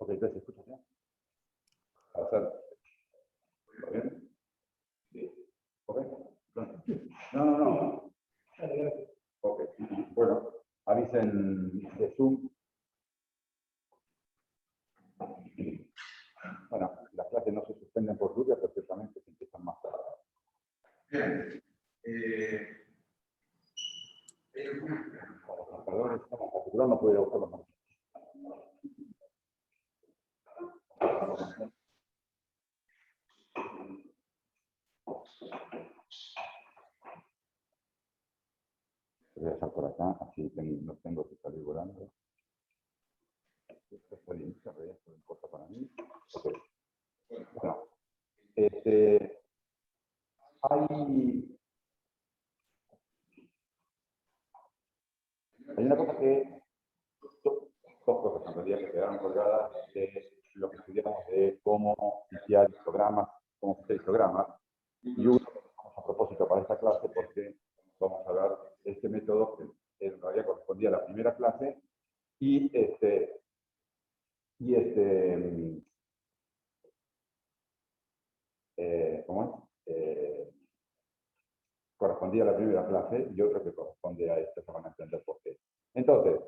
Ok, entonces, ¿escuchas bien? Para hacer. ¿Está bien? Sí. ¿Ok? No. Ok. Bueno, avisen de Zoom. Bueno, las clases no se suspenden por lluvia, pero ciertamente se empiezan más tarde. Bien. Los marcadores, estamos configurando, no puedo ir a buscar los marcadores. Voy a dejar por acá, así no tengo que salir volando. Esto está bien, no importa para mí. Okay. Bueno, hay una cosa que, dos cosas en realidad que quedaron colgadas de lo que estudiamos de cómo iniciar histogramas, cómo hacer histogramas, y uno a propósito para esta clase porque vamos a ver este método que en realidad correspondía a la primera clase ¿cómo es? Correspondía a la primera clase y otro que corresponde a esta, se van a entender por qué. Entonces,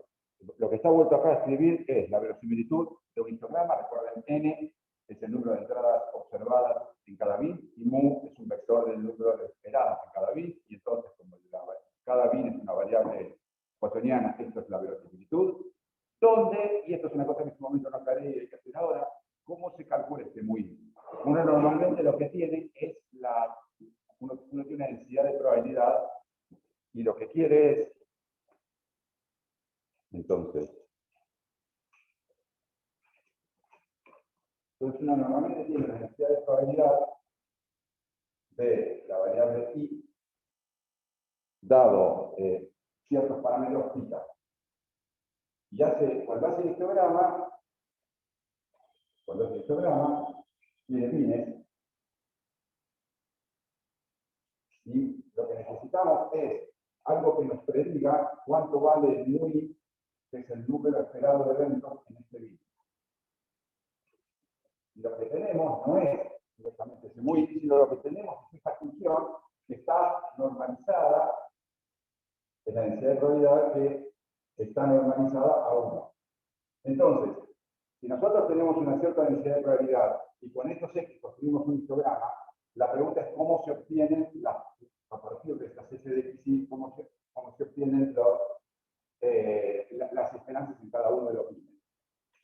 lo que está vuelto acá a escribir es la verosimilitud de un histograma. Recuerden, n es el número de entradas observadas en cada bit y mu es un vector del número de esperadas en cada bit, y entonces como cada bit es una variable watsoniana, esto es la verosimilitud, donde, y esto es una cosa que en este momento no aclaré y hay que hacer ahora, ¿cómo se calcula este mu? Uno normalmente lo que tiene es uno tiene una densidad de probabilidad y lo que quiere es, entonces uno normalmente tiene una densidad de probabilidad de la variable i dado ciertos parámetros θ. Y cuando hace el histograma, tiene fines, y lo que necesitamos es algo que nos prediga cuánto vale el mu, que es el número esperado de eventos en este bit. Y lo que tenemos no es directamente ese mu, sino lo que tenemos es esta función que está normalizada en la densidad de probabilidad que está normalizada a 1. Entonces, si nosotros tenemos una cierta densidad de probabilidad y con estos x construimos un histograma, la pregunta es cómo se obtienen a partir de estas s de xy, cómo se obtienen las esperanzas en cada uno de los bits.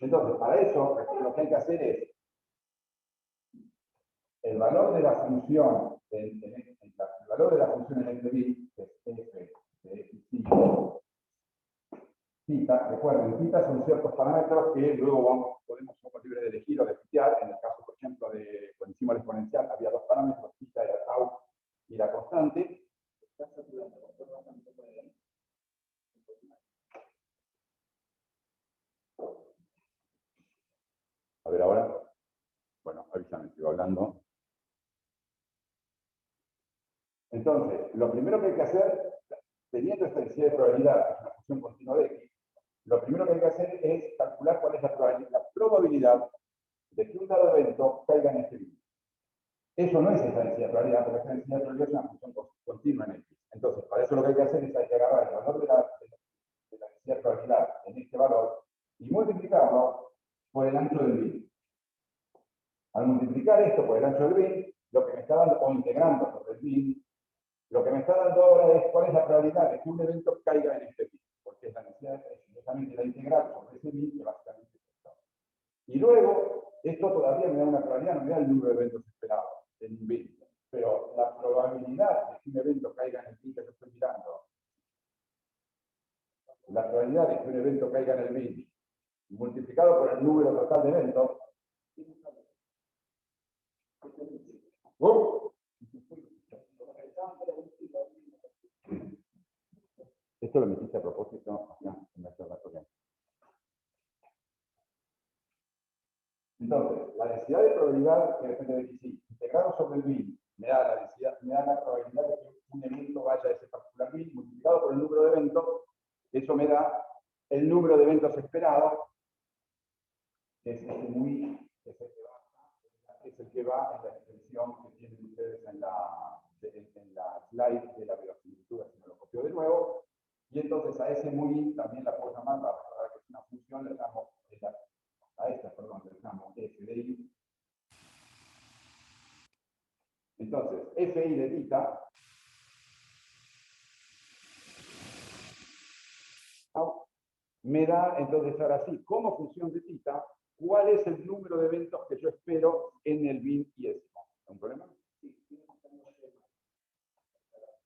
Entonces, para eso, lo que hay que hacer es el valor de la función en este bit, que es f de xy, θ, recuerden, θ son ciertos parámetros que luego somos libres de elegir o de fijar. En el caso, por ejemplo, de cuando hicimos la exponencial, había dos parámetros, θ era tau y la constante. A ver ahora. Bueno, avísame, sigo hablando. Entonces, lo primero que hay que hacer, teniendo esta densidad de probabilidad, que es una función continua de x, lo primero que hay que hacer es calcular cuál es la probabilidad de que un dado evento caiga en este bit. Eso no es esa densidad de probabilidad, porque esa densidad de probabilidad es una función continua en x. Entonces, para eso lo que hay que hacer es agarrar el valor de la densidad de probabilidad en este valor y multiplicarlo por el ancho del bit. Al multiplicar esto por el ancho del bit, lo que me está dando, o integrando sobre el bit, lo que me está dando ahora es cuál es la probabilidad de que un evento caiga en este bit, porque es la densidad es directamente la integral sobre ese bit que básicamente es esto. Y luego, esto todavía me da una probabilidad, no me da el número de eventos esperados en un bit, pero la probabilidad de que un evento caiga en el bit que yo estoy mirando, la probabilidad de que un evento caiga en el bit multiplicado por el número total de eventos, esto lo metiste a propósito. Entonces, la densidad de probabilidad que depende de xy integrado sobre el bit me da la probabilidad de que un evento vaya a ese particular bit multiplicado por el número de eventos. Eso me da el número de eventos esperados es este muy, es el que va en la extensión que tienen ustedes en la slide de la verosimilitud, así me lo copio de nuevo. Y entonces a ese muy también la puedo llamar, para recordar que es una función, le damos, a esta, perdón, le damos f de i. Entonces, fi de tita me da, entonces ahora sí, como función de tita, cuál es el número de eventos que yo espero en el bin iésimo. ¿Hay un problema? Sí,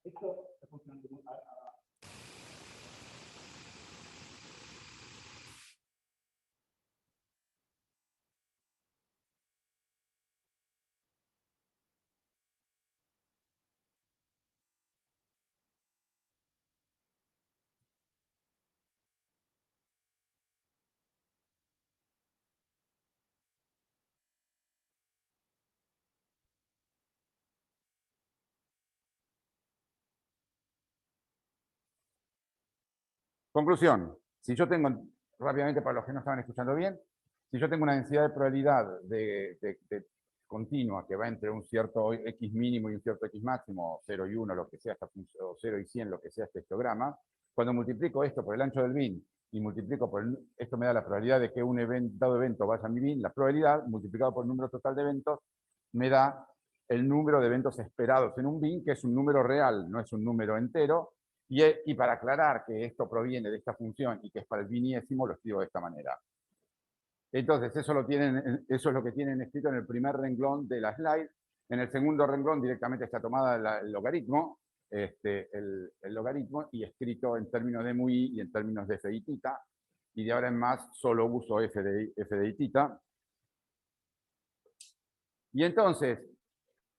esto está funcionando muy mal. Conclusión, si yo tengo, rápidamente para los que no estaban escuchando bien, si yo tengo una densidad de probabilidad de continua que va entre un cierto x mínimo y un cierto x máximo, 0 y 1, lo que sea, o 0 y 100, lo que sea este histograma, cuando multiplico esto por el ancho del bin y multiplico por esto me da la probabilidad de que un dado evento vaya a mi bin, la probabilidad multiplicado por el número total de eventos me da el número de eventos esperados en un bin, que es un número real, no es un número entero. Y para aclarar que esto proviene de esta función y que es para el biniésimo, lo escribo de esta manera. Entonces, eso es lo que tienen escrito en el primer renglón de la slide. En el segundo renglón directamente está tomada el logaritmo, el logaritmo, y escrito en términos de muy y en términos de f y tita. Y de ahora en más solo uso f de i tita. Y entonces,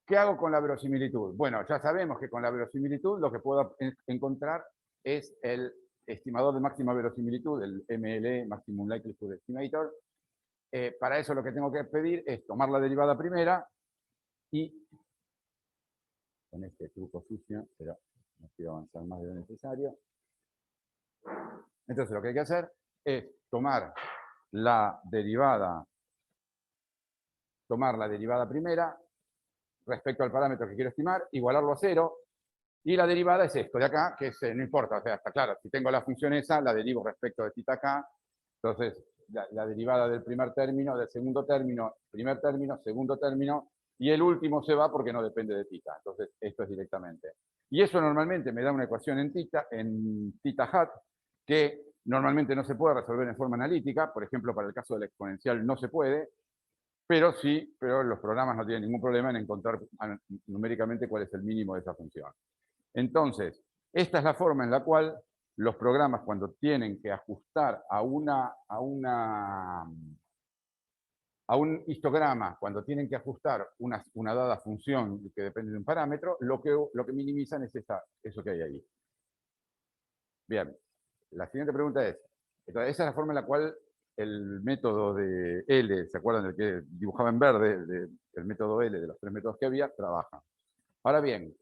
¿qué hago con la verosimilitud? Bueno, ya sabemos que con la verosimilitud lo que puedo encontrar es el estimador de máxima verosimilitud, el MLE, Maximum Likelihood Estimator. Para eso lo que tengo que pedir es tomar la derivada primera y, con este truco sucio, pero no quiero avanzar más de lo necesario. Entonces lo que hay que hacer es tomar la derivada primera respecto al parámetro que quiero estimar, igualarlo a 0, y la derivada es esto de acá, que no importa, o sea, está claro, si tengo la función esa, la derivo respecto de tita acá, entonces la derivada del primer término, del segundo término, primer término, segundo término, y el último se va porque no depende de tita, entonces esto es directamente. Y eso normalmente me da una ecuación en tita hat, que normalmente no se puede resolver en forma analítica, por ejemplo, para el caso del exponencial no se puede, pero los programas no tienen ningún problema en encontrar numéricamente cuál es el mínimo de esa función. Entonces, esta es la forma en la cual los programas, cuando tienen que ajustar a un histograma, cuando tienen que ajustar una dada función que depende de un parámetro, lo que minimizan es eso que hay ahí. Bien, la siguiente pregunta es, entonces, esa es la forma en la cual el método de L, ¿se acuerdan del que dibujaba en verde, el método L, de los 3 métodos que había, trabaja? Ahora bien,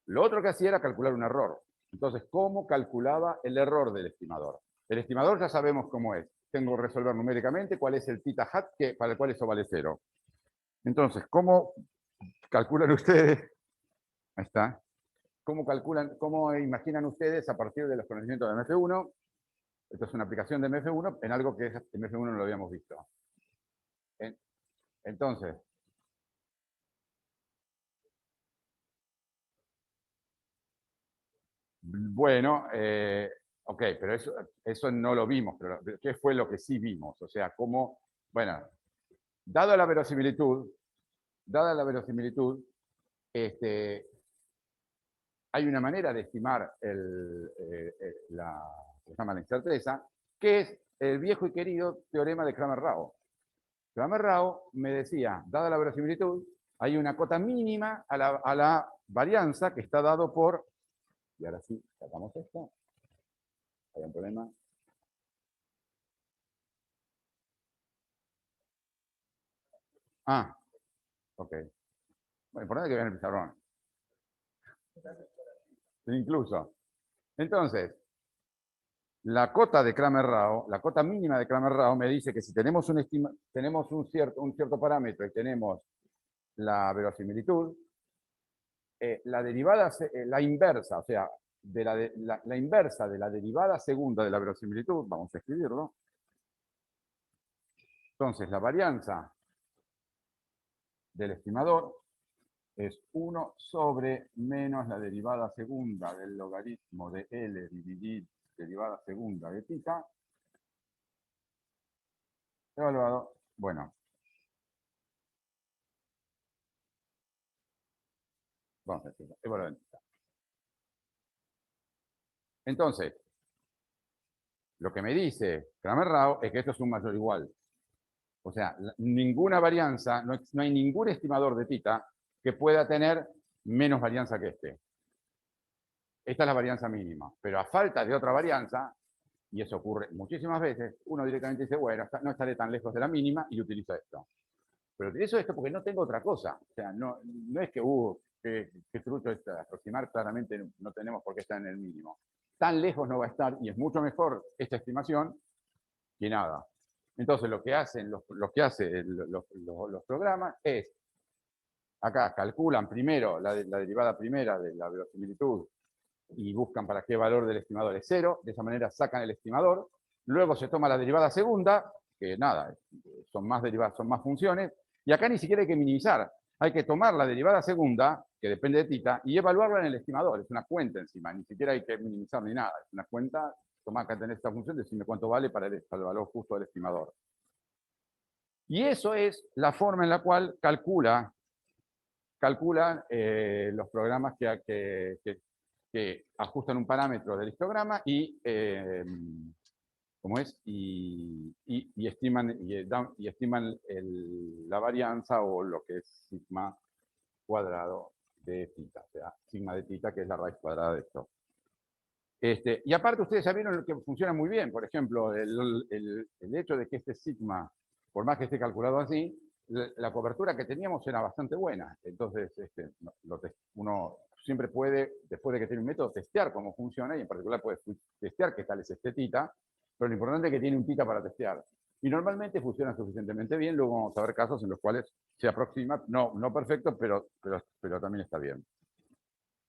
lo otro que hacía era calcular un error. Entonces, ¿cómo calculaba el error del estimador? El estimador ya sabemos cómo es. Tengo que resolver numéricamente cuál es el tita hat para el cual eso vale 0. Entonces, ¿cómo calculan ustedes? Ahí está. ¿Cómo imaginan ustedes a partir de los conocimientos de MF1? Esto es una aplicación de MF1 en algo que MF1 no lo habíamos visto. Entonces, bueno, ok, pero eso no lo vimos, pero ¿qué fue lo que sí vimos? O sea, cómo, bueno, dada la verosimilitud, hay una manera de estimar se llama la incerteza, que es el viejo y querido teorema de Cramer-Rao. Cramer-Rao me decía, dada la verosimilitud, hay una cota mínima a la varianza que está dado por, y ahora sí, sacamos esto, hay un problema. Ah, ok. Bueno, importante que vean el pizarrón. Incluso. Entonces, La cota de Cramer-Rao, la cota mínima de Cramer-Rao me dice que si tenemos un cierto parámetro y tenemos la verosimilitud, la derivada, la inversa, o sea, la inversa de la derivada segunda de la verosimilitud, vamos a escribirlo. Entonces, la varianza del estimador es 1 sobre menos la derivada segunda del logaritmo de L dividir derivada segunda de θ, evaluado, bueno, vamos a decirlo, evaluado en θ. Entonces, lo que me dice Cramer-Rao es que esto es un mayor igual. O sea, ninguna varianza, no hay ningún estimador de θ que pueda tener menos varianza que este. Esta es la varianza mínima, pero a falta de otra varianza, y eso ocurre muchísimas veces, uno directamente dice, bueno, no estaré tan lejos de la mínima y utilizo esto. Pero utilizo esto porque no tengo otra cosa. O sea, no es que trucho es aproximar, claramente no tenemos por qué estar en el mínimo. Tan lejos no va a estar y es mucho mejor esta estimación que nada. Entonces, lo que hacen los programas es, acá calculan primero la derivada primera de la verosimilitud y buscan para qué valor del estimador es 0, de esa manera sacan el estimador, luego se toma la derivada segunda, que nada, son más derivadas, son más funciones, y acá ni siquiera hay que minimizar, hay que tomar la derivada segunda, que depende de θ, y evaluarla en el estimador, es una cuenta encima, ni siquiera hay que minimizar ni nada, es una cuenta, toma acá tenés esta función, decime cuánto vale para el valor justo del estimador. Y eso es la forma en la cual calculan los programas que ajustan un parámetro del histograma y, y estiman, la varianza o lo que es sigma cuadrado de θ, o sea, sigma de θ, que es la raíz cuadrada de esto. Y aparte ustedes ya vieron que funciona muy bien, por ejemplo, el hecho de que este sigma, por más que esté calculado así, la cobertura que teníamos era bastante buena. Entonces, uno siempre puede, después de que tiene un método, testear cómo funciona y en particular puede testear qué tal es este θ, pero lo importante es que tiene un θ para testear. Y normalmente funciona suficientemente bien, luego vamos a ver casos en los cuales se aproxima, no perfecto, pero también está bien.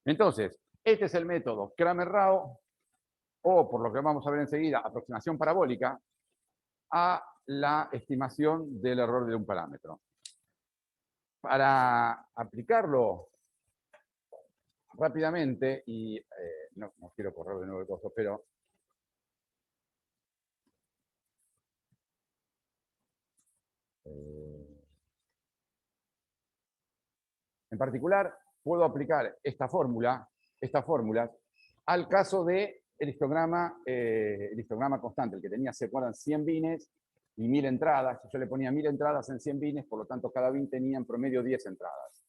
Entonces, este es el método Cramer-Rao, o por lo que vamos a ver enseguida, aproximación parabólica, a la estimación del error de un parámetro. Para aplicarlo rápidamente, y no quiero correr de nuevo el costo, pero en particular puedo aplicar esta fórmula al caso de el histograma constante, el que tenía, ¿se acuerdan? 100 bines y 1000 entradas. Yo le ponía 1000 entradas en 100 bines, por lo tanto cada bin tenía en promedio 10 entradas.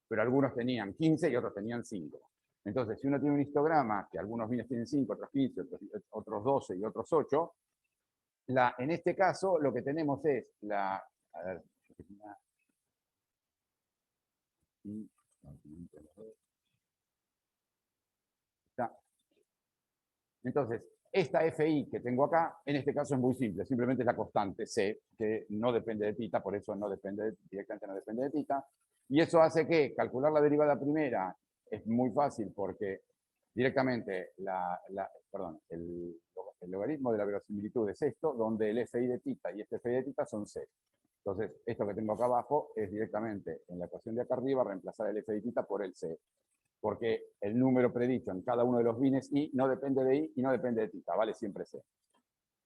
Pero algunos tenían 15 y otros tenían 5. Entonces, si uno tiene un histograma, que algunos bines tienen 5, otros 15, otros 12 y otros 8, en este caso lo que tenemos es a ver, entonces, esta FI que tengo acá, en este caso es muy simple, simplemente es la constante C, que no depende de θ, por eso directamente no depende de θ, y eso hace que calcular la derivada primera es muy fácil porque directamente el logaritmo de la verosimilitud es esto, donde el FI de θ y este FI de θ son C. Entonces, esto que tengo acá abajo es directamente, en la ecuación de acá arriba, reemplazar el FI de θ por el C, porque el número predicho en cada uno de los bines I no depende de I y no depende de θ, vale siempre C.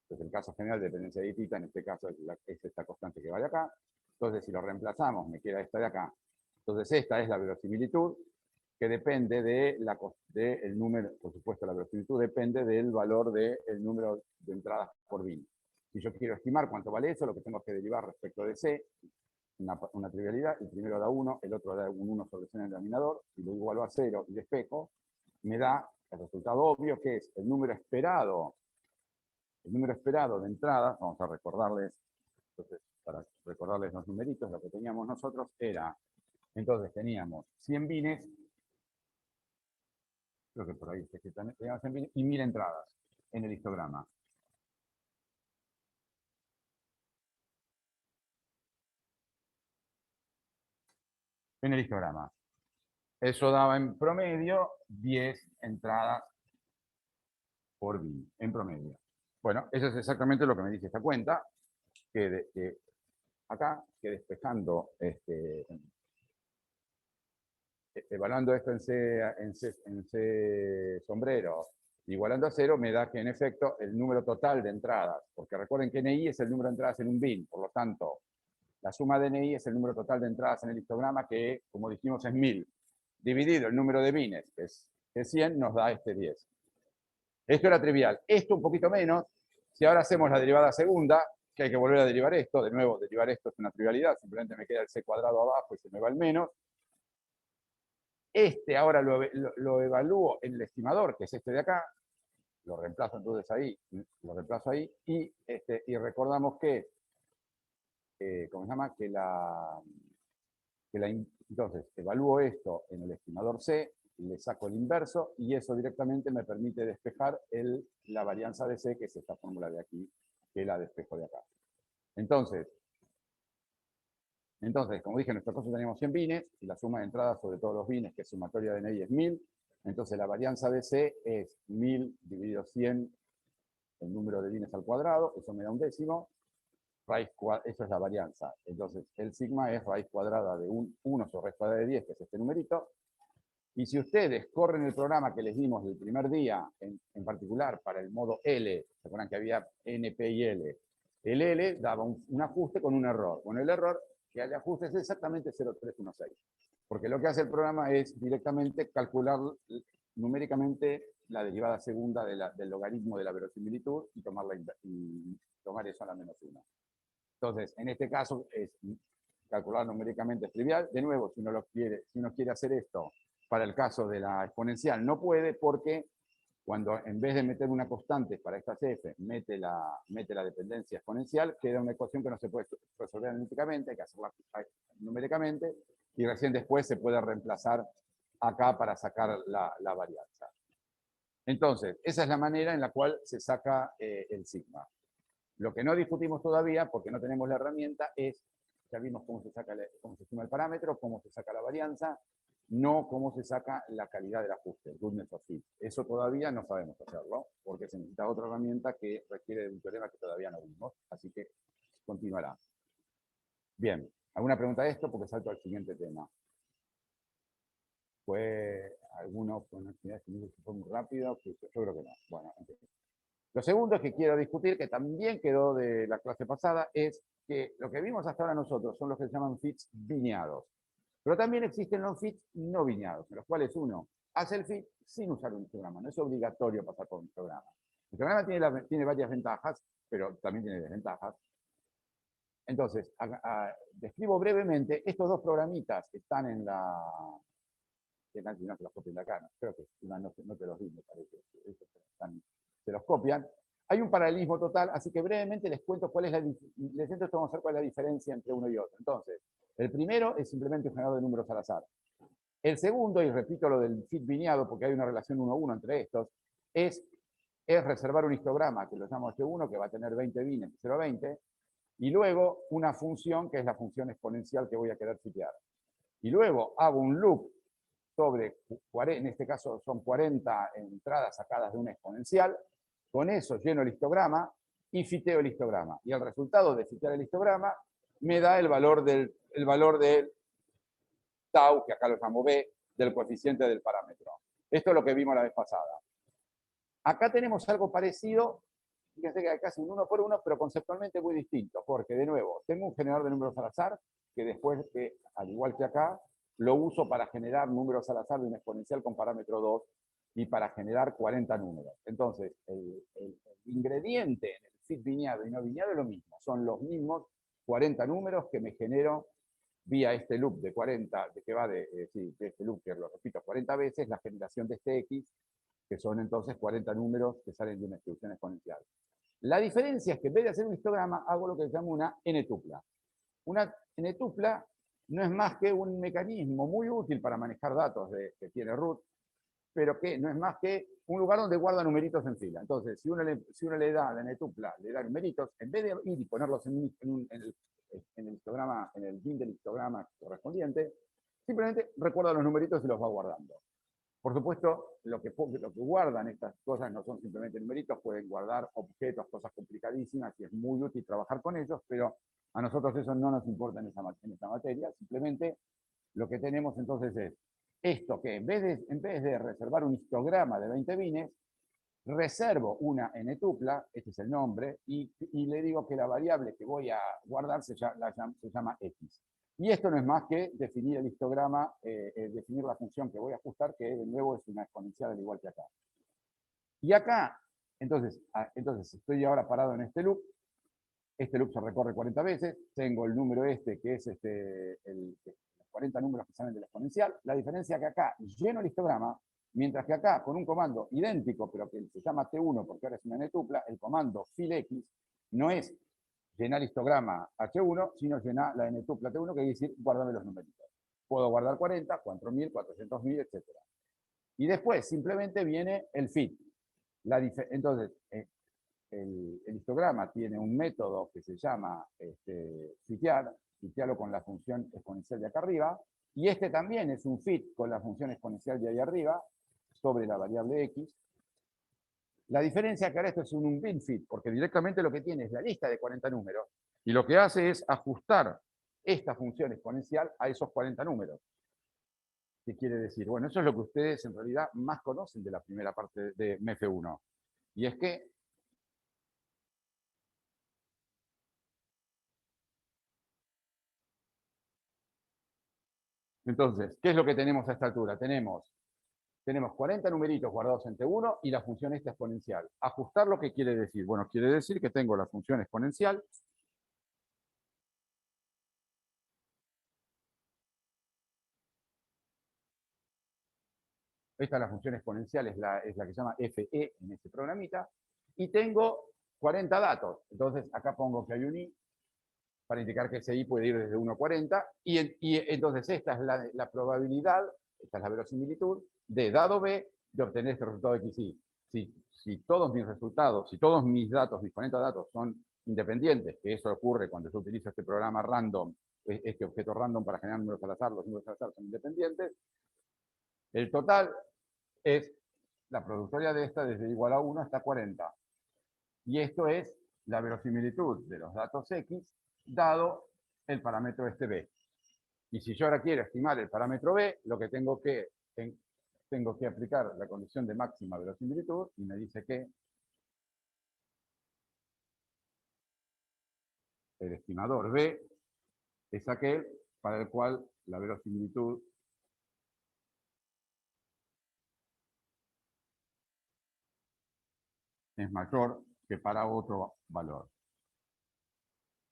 Entonces, el caso general de dependencia de θ, en este caso es esta constante que vale acá. Entonces, si lo reemplazamos, me queda esta de acá. Entonces, esta es la verosimilitud, que depende del número, por supuesto, la verosimilitud depende del valor del número de entradas por bin. Si yo quiero estimar cuánto vale eso, lo que tengo que derivar respecto de C, una trivialidad, el primero da 1, el otro da un 1 sobre C en el denominador, si lo igualo a 0 y despejo, me da el resultado obvio, que es el número esperado de entrada. Vamos a recordarles, entonces, para recordarles los numeritos, lo que teníamos nosotros era, entonces teníamos 100 bines, creo que por ahí teníamos 100 bines, y 1000 entradas en el histograma. en el histograma. Eso daba en promedio 10 entradas por bin, en promedio. Bueno, eso es exactamente lo que me dice esta cuenta, que acá, que despejando, evaluando esto en C sombrero, igualando a 0, me da que en efecto el número total de entradas, porque recuerden que NI es el número de entradas en un bin, por lo tanto, la suma de NI es el número total de entradas en el histograma, que, como dijimos, es 1000, dividido el número de bines, que es 100, nos da este 10. Esto era trivial. Esto un poquito menos. Si ahora hacemos la derivada segunda, que hay que volver a derivar esto, de nuevo, derivar esto es una trivialidad, simplemente me queda el c cuadrado abajo y se me va el menos. Este ahora lo evalúo en el estimador, que es este de acá, lo reemplazo entonces ahí, lo reemplazo ahí, y recordamos que, ¿cómo se llama? Entonces, evalúo esto en el estimador C, le saco el inverso, y eso directamente me permite despejar la varianza de C, que es esta fórmula de aquí, que la despejo de acá. Entonces, como dije, en nuestro caso teníamos 100 bines, y la suma de entradas sobre todos los bines, que es sumatoria de NI, es 1000. Entonces, la varianza de C es 1000 dividido 100, el número de bines al cuadrado, eso me da un décimo. Eso es la varianza. Entonces, el sigma es raíz cuadrada de 1 sobre raíz cuadrada de 10, que es este numerito. Y si ustedes corren el programa que les dimos el primer día, en particular para el modo L, se acuerdan que había N, P y L, el L daba un ajuste con un error. Con el error, que el ajuste es exactamente 0,316. Porque lo que hace el programa es directamente calcular numéricamente la derivada segunda del logaritmo de la verosimilitud y tomar eso a la menos 1. Entonces, en este caso, calcular numéricamente es trivial. De nuevo, si uno quiere hacer esto para el caso de la exponencial, no puede, porque cuando en vez de meter una constante para esta f, mete la dependencia exponencial, queda una ecuación que no se puede resolver analíticamente, hay que hacerla numéricamente, y recién después se puede reemplazar acá para sacar la varianza. Entonces, esa es la manera en la cual se saca el sigma. Lo que no discutimos todavía, porque no tenemos la herramienta, es, ya vimos cómo se suma el parámetro, cómo se saca la varianza, no cómo se saca la calidad del ajuste, el goodness of fit. Eso todavía no sabemos hacerlo, porque se necesita otra herramienta que requiere de un teorema que todavía no vimos, así que continuará. Bien, ¿alguna pregunta de esto? Porque salto al siguiente tema. ¿Fue alguno con actividades que fue muy rápido? Pues yo creo que no. Bueno, entonces. Lo segundo que quiero discutir, que también quedó de la clase pasada, es que lo que vimos hasta ahora nosotros son los que se llaman fits bineados. Pero también existen los fits no bineados, en los cuales uno hace el fit sin usar un histograma. No es obligatorio pasar por un histograma. El histograma tiene varias ventajas, pero también tiene desventajas. Entonces, describo brevemente estos dos programitas que están en la... no te los copien de acá, no, creo que no te los di, me parece. Se los copian. Hay un paralelismo total, así que brevemente les cuento cuál es vamos a ver cuál es la diferencia entre uno y otro. Entonces, el primero es simplemente un generador de números al azar. El segundo, y repito lo del fit bineado, porque hay una relación 1-1 entre estos, es reservar un histograma, que lo llamo H1, que va a tener 20 bines, 0 a 20, y luego una función, que es la función exponencial que voy a querer fitear. Y luego hago un loop sobre, en este caso son 40 entradas sacadas de una exponencial, con eso lleno el histograma y fiteo el histograma. Y el resultado de fitear el histograma me da el valor del tau, que acá lo llamo B, del coeficiente del parámetro. Esto es lo que vimos la vez pasada. Acá tenemos algo parecido, fíjense que hay casi un 1 por 1, pero conceptualmente muy distinto, porque de nuevo, tengo un generador de números al azar, que después, al igual que acá, lo uso para generar números al azar de una exponencial con parámetro 2 y para generar 40 números. Entonces, el ingrediente en el fit bineado y no bineado es lo mismo. Son los mismos 40 números que me genero vía este loop de 40, que va de este loop, que lo repito 40 veces, la generación de este X, que son entonces 40 números que salen de una distribución exponencial. La diferencia es que en vez de hacer un histograma, hago lo que se llama una n-tupla. Una n-tupla no es más que un mecanismo muy útil para manejar datos que tiene root, pero que no es más que un lugar donde guarda numeritos en fila. Entonces, si uno le da a la n-tupla, le da numeritos, en vez de ir y ponerlos en el histograma, en el bin del histograma correspondiente, Simplemente recuerda los numeritos y los va guardando. Por supuesto, lo que guardan estas cosas no son simplemente numeritos, pueden guardar objetos, cosas complicadísimas, y es muy útil trabajar con ellos, pero a nosotros eso no nos importa en esta materia. Simplemente lo que tenemos entonces es esto, que en vez de reservar un histograma de 20 bines, reservo una n-tupla, este es el nombre, y le digo que la variable que voy a guardar se llama x. Y esto no es más que definir el histograma, definir la función que voy a ajustar, que de nuevo es una exponencial al igual que acá. Y acá, entonces estoy ahora parado en este loop se recorre 40 veces, tengo el número que es los 40 números que salen de la exponencial. La diferencia es que acá lleno el histograma, mientras que acá, con un comando idéntico, pero que se llama T1 porque ahora es una n-tupla, el comando fillx no es llenar histograma H1, sino llenar la n-tupla T1, que quiere decir guárdame los numeritos. Puedo guardar 40, 4000, 400.000, etc. Y después simplemente viene el fit. Entonces, el histograma tiene un método que se llama fitearlo con la función exponencial de acá arriba, y este también es un fit con la función exponencial de ahí arriba sobre la variable x. La diferencia es que ahora esto es un bin fit, porque directamente lo que tiene es la lista de 40 números, y lo que hace es ajustar esta función exponencial a esos 40 números. ¿Qué quiere decir? Bueno, eso es lo que ustedes en realidad más conocen de la primera parte de MF1. Y es que entonces, ¿qué es lo que tenemos a esta altura? Tenemos 40 numeritos guardados en T1 y la función esta exponencial. Ajustar, ¿lo que quiere decir? Bueno, quiere decir que tengo la función exponencial. Esta es la función exponencial, es la que se llama FE en este programita. Y tengo 40 datos. Entonces, acá pongo que hay un I para indicar que ese I puede ir desde 1 a 40. Y entonces esta es la probabilidad, esta es la verosimilitud, de dado B de obtener este resultado XY. Si todos mis resultados, si todos mis datos, mis 40 datos son independientes, que eso ocurre cuando yo utilizo este programa random, este objeto random para generar números al azar, los números al azar son independientes, el total es la productoria de esta desde igual a 1 hasta 40. Y esto es la verosimilitud de los datos X dado el parámetro este B. Y si yo ahora quiero estimar el parámetro B, lo que tengo que aplicar la condición de máxima verosimilitud y me dice que el estimador B es aquel para el cual la verosimilitud es mayor que para otro valor.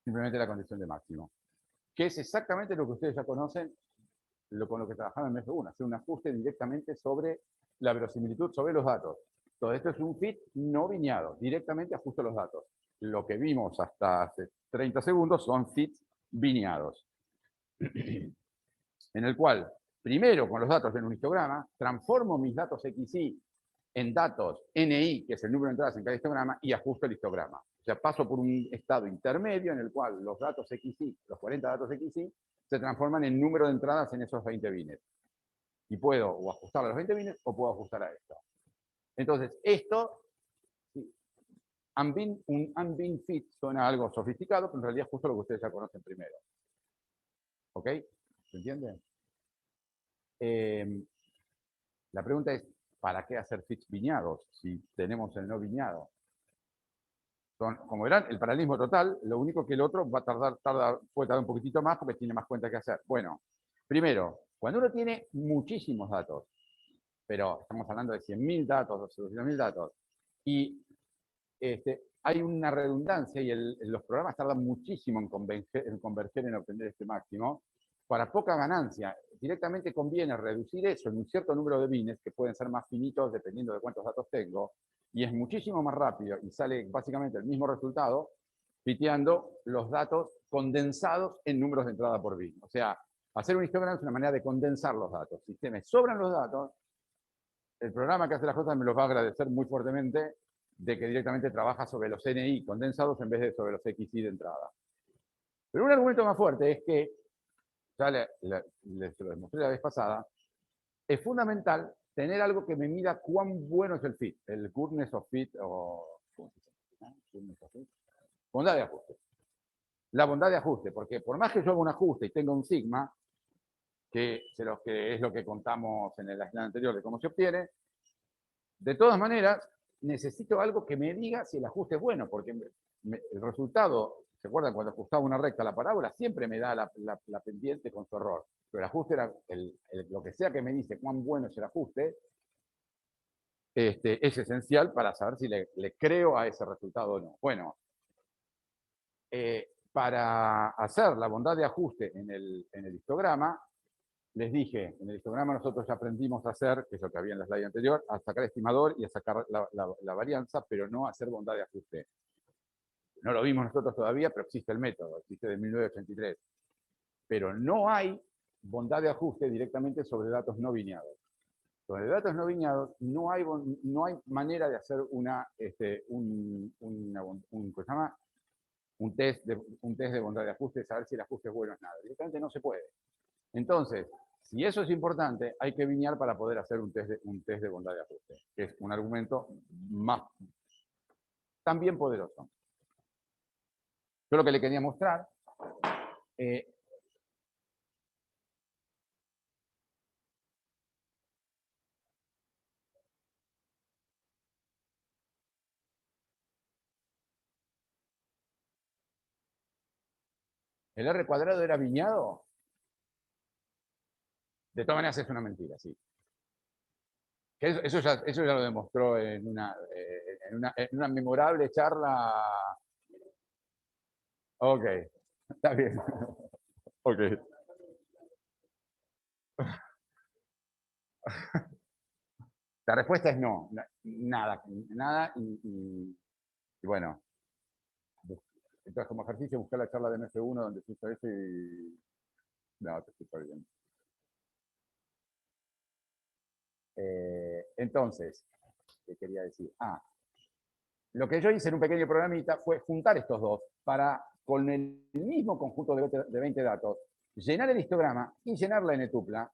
Simplemente la condición de máximo. Que es exactamente lo que ustedes ya conocen con lo que trabajaban en MF1, hacer un ajuste directamente sobre la verosimilitud, sobre los datos. Todo esto es un fit no bineado, directamente ajusto los datos. Lo que vimos hasta hace 30 segundos son fits bineados, en el cual, primero, con los datos en un histograma, transformo mis datos XY en datos NI, que es el número de entradas en cada histograma, y ajusto el histograma. O sea, paso por un estado intermedio en el cual los datos XY, los 40 datos XY, se transforman en número de entradas en esos 20 bines. Y puedo o ajustar a los 20 bines o puedo ajustar a esto. Entonces, esto, un unbin fit suena algo sofisticado, pero en realidad es justo lo que ustedes ya conocen primero. ¿Ok? ¿Se entiende? La pregunta es, ¿para qué hacer fits bineados si tenemos el no bineado? Como verán, el paralelismo total, lo único que el otro va a puede tardar un poquitito más porque tiene más cuentas que hacer. Bueno, primero, cuando uno tiene muchísimos datos, pero estamos hablando de 100.000 datos, 200.000 datos, y hay una redundancia y los programas tardan muchísimo en converger en obtener este máximo, para poca ganancia. Directamente conviene reducir eso en un cierto número de bines, que pueden ser más finitos dependiendo de cuántos datos tengo, y es muchísimo más rápido y sale básicamente el mismo resultado, fiteando los datos condensados en números de entrada por bin. O sea, hacer un histograma es una manera de condensar los datos. Si se me sobran los datos, el programa que hace las cosas me los va a agradecer muy fuertemente de que directamente trabaja sobre los NI condensados en vez de sobre los XY de entrada. Pero un argumento más fuerte es que ya les lo demostré la vez pasada, es fundamental tener algo que me mida cuán bueno es el fit, el goodness of fit, o ¿cómo se llama? Goodness of fit. Bondad de ajuste. La bondad de ajuste, porque por más que yo haga un ajuste y tenga un sigma, que es lo que contamos en el slide anterior de cómo se obtiene, de todas maneras, necesito algo que me diga si el ajuste es bueno, porque el resultado, ¿se acuerdan cuando ajustaba una recta a la parábola? Siempre me da la pendiente con su error. Pero el ajuste era, lo que sea que me dice cuán bueno es el ajuste, es esencial para saber si le creo a ese resultado o no. Bueno, para hacer la bondad de ajuste en el histograma, les dije, en el histograma nosotros ya aprendimos a hacer, que es lo que había en la slide anterior, a sacar estimador y a sacar la varianza, pero no a hacer bondad de ajuste. No lo vimos nosotros todavía, pero existe el método, existe de 1983. Pero no hay bondad de ajuste directamente sobre datos no bineados. Sobre datos no bineados no hay manera de hacer un test de bondad de ajuste, de saber si el ajuste es bueno o nada. Directamente no se puede. Entonces, si eso es importante, hay que binear para poder hacer un test de bondad de ajuste, que es un argumento también poderoso. Yo lo que le quería mostrar, ¿el R cuadrado era bineado? De todas maneras es una mentira, sí. Eso ya lo demostró en una memorable charla. Ok, está bien. Ok. La respuesta es no, nada y bueno. Entonces, como ejercicio, buscar la charla de MS1 donde se hizo eso y... No, te estoy perdiendo. Entonces, ¿qué quería decir? Lo que yo hice en un pequeño programita fue juntar estos dos para, con el mismo conjunto de 20 datos, llenar el histograma y llenar la n-tupla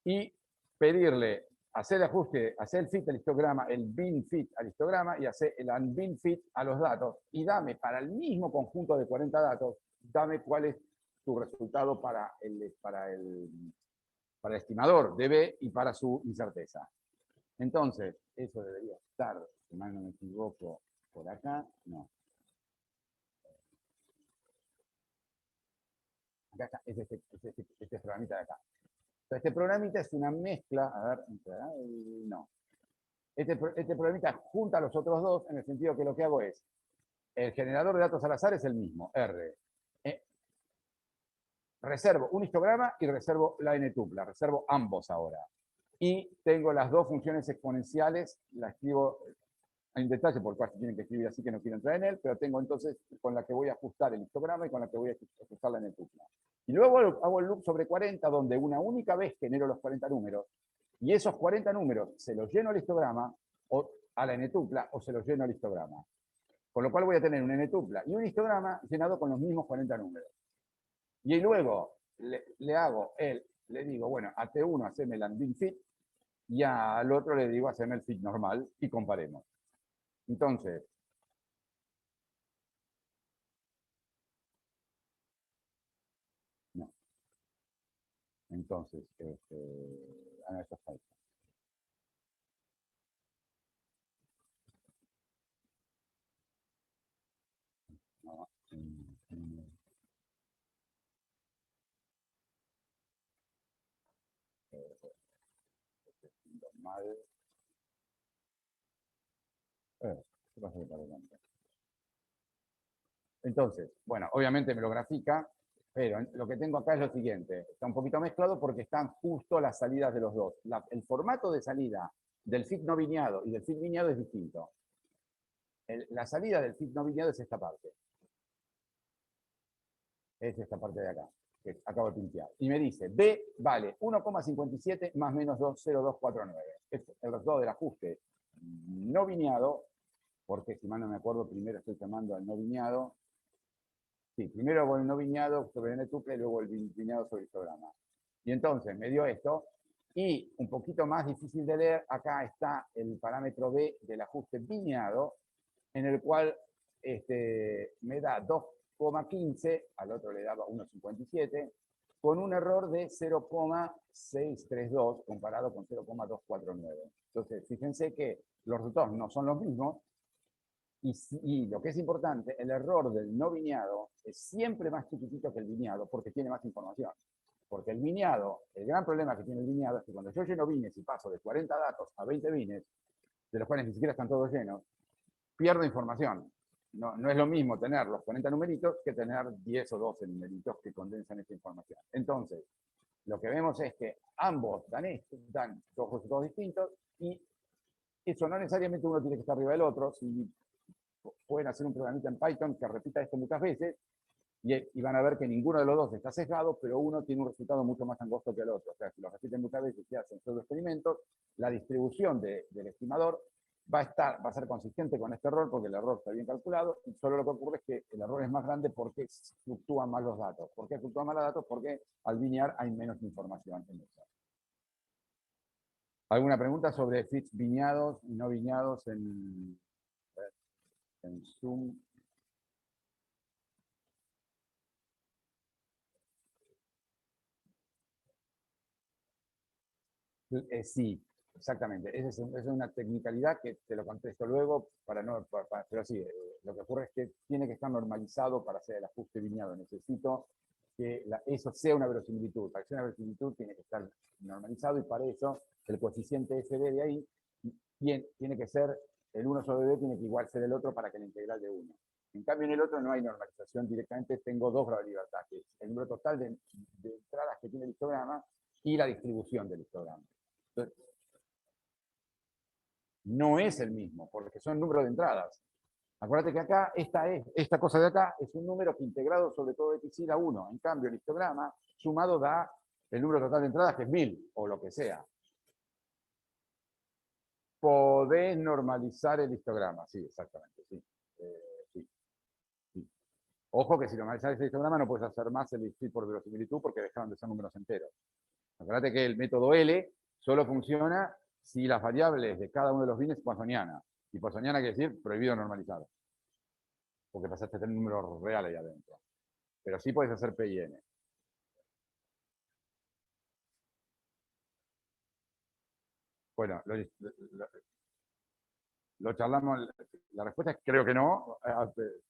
y pedirle hacer el ajuste, hacer el fit al histograma, el bin fit al histograma y hacer el unbin fit a los datos y dame para el mismo conjunto de 40 datos, dame cuál es tu resultado para el estimador de B y para su incerteza. Entonces, eso debería estar, si mal no me equivoco, por acá, no. Acá está, es este programita de acá. Este programita es una mezcla, a ver, no. Este programita junta a los otros dos en el sentido que lo que hago es, el generador de datos al azar es el mismo, R. Reservo un histograma y reservo la n-tupla, reservo ambos ahora. Y tengo las dos funciones exponenciales, la escribo en detalle, por cual se tienen que escribir así que no quiero entrar en él, pero tengo entonces con la que voy a ajustar el histograma y con la que voy a ajustar la n-tupla. Y luego hago el loop sobre 40, donde una única vez genero los 40 números, y esos 40 números se los lleno al histograma, o a la n-tupla, o se los lleno al histograma. Con lo cual voy a tener una n-tupla y un histograma llenado con los mismos 40 números. Y luego le digo, bueno, a T1 haceme el unbin fit, y al otro le digo, haceme el fit normal, y comparemos. Entonces, no. Entonces, eso está ahí. No, normal. ¿Qué pasa que para adelante? Entonces, bueno, obviamente me lo grafica, pero lo que tengo acá es lo siguiente. Está un poquito mezclado porque están justo las salidas de los dos. El formato de salida del fit no bineado y del fit bineado es distinto. La salida del fit no bineado es esta parte. Es esta parte de acá, que acabo de pintear. Y me dice, B vale 1,57 más menos 2,0249. Es el resultado del ajuste no bineado, porque si mal no me acuerdo, primero estoy llamando al no bineado. Sí, primero con el no viñado sobre n tuple y luego el viñado sobre histograma. Y entonces me dio esto. Y un poquito más difícil de leer, acá está el parámetro B del ajuste viñado, en el cual me da 2,15, al otro le daba 1,57, con un error de 0,632 comparado con 0,249. Entonces, fíjense que los resultados no son los mismos, y lo que es importante, el error del no viñado es siempre más chiquitito que el viñado porque tiene más información. Porque el viñado, el gran problema que tiene el viñado es que cuando yo lleno bines y paso de 40 datos a 20 bines, de los cuales ni siquiera están todos llenos, pierdo información. No es lo mismo tener los 40 numeritos que tener 10 o 12 numeritos que condensan esta información. Entonces, lo que vemos es que ambos dan dos resultados distintos y eso no necesariamente uno tiene que estar arriba del otro. Si pueden hacer un programita en Python que repita esto muchas veces y van a ver que ninguno de los dos está sesgado, pero uno tiene un resultado mucho más angosto que el otro. O sea, si lo repiten muchas veces y hacen pseudo experimentos, la distribución del estimador va a ser consistente con este error porque el error está bien calculado, y solo lo que ocurre es que el error es más grande porque fluctúan más los datos. ¿Por qué fluctúan más los datos? Porque al viñar hay menos información en eso. ¿Alguna pregunta sobre fits viñados y no viñados en Zoom? Sí, exactamente. Esa es una tecnicalidad que te lo contesto luego, pero sí, lo que ocurre es que tiene que estar normalizado para hacer el ajuste viñado. Necesito que eso sea una verosimilitud. Para que sea una verosimilitud tiene que estar normalizado y para eso el coeficiente SB de ahí tiene que ser, el 1 sobre B tiene que igual ser el otro para que la integral de 1. En cambio, en el otro no hay normalización, directamente tengo dos grados de libertad, que es el número total de entradas que tiene el histograma y la distribución del histograma. Entonces, no es el mismo, porque son números de entradas. Acuérdate que acá, esta cosa de acá es un número que integrado sobre todo x y da 1. En cambio, el histograma sumado da el número total de entradas, que es 1000, o lo que sea. Podés normalizar el histograma, sí, exactamente, sí. Sí. Ojo que si normalizás el histograma no puedes hacer más el distrito por verosimilitud porque dejaron de ser números enteros. Acuérdate que el método L solo funciona si las variables de cada uno de los bines son poissonianas. Y poissoniana quiere decir prohibido normalizar. Porque pasaste a tener un número real ahí adentro. Pero sí puedes hacer P y N. Bueno, lo charlamos. La respuesta es creo que no,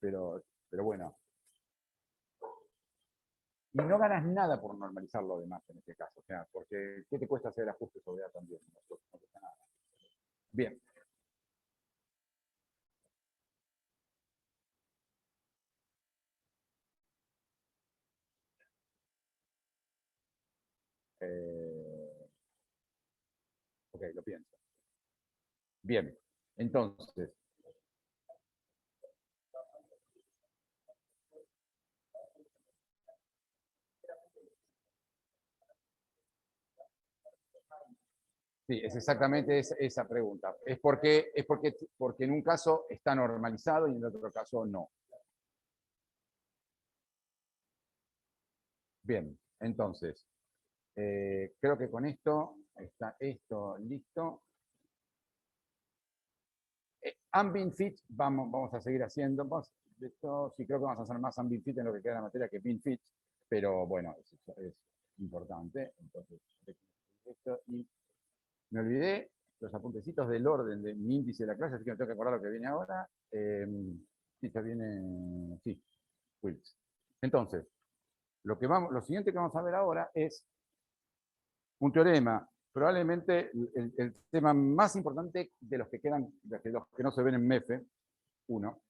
pero bueno. Y no ganas nada por normalizar lo demás en este caso. O sea, porque ¿qué te cuesta hacer ajustes sobre A también? No cuesta nada. Bien. Ok, lo pienso. Bien. Entonces, sí, es exactamente esa pregunta. Porque en un caso está normalizado y en el otro caso no. Bien, entonces, creo que con esto está esto listo. Ambient fit vamos a seguir haciendo. Esto sí creo que vamos a hacer más ambient fit en lo que queda de la materia que bin fit, pero bueno, es importante. Entonces, esto y me olvidé los apuntecitos del orden de mi índice de la clase, así que me tengo que acordar lo que viene ahora. Sí, ya viene, sí, Wilks. Entonces, lo siguiente que vamos a ver ahora es un teorema, probablemente el tema más importante de los que quedan, de los que no se ven en MEFE, uno.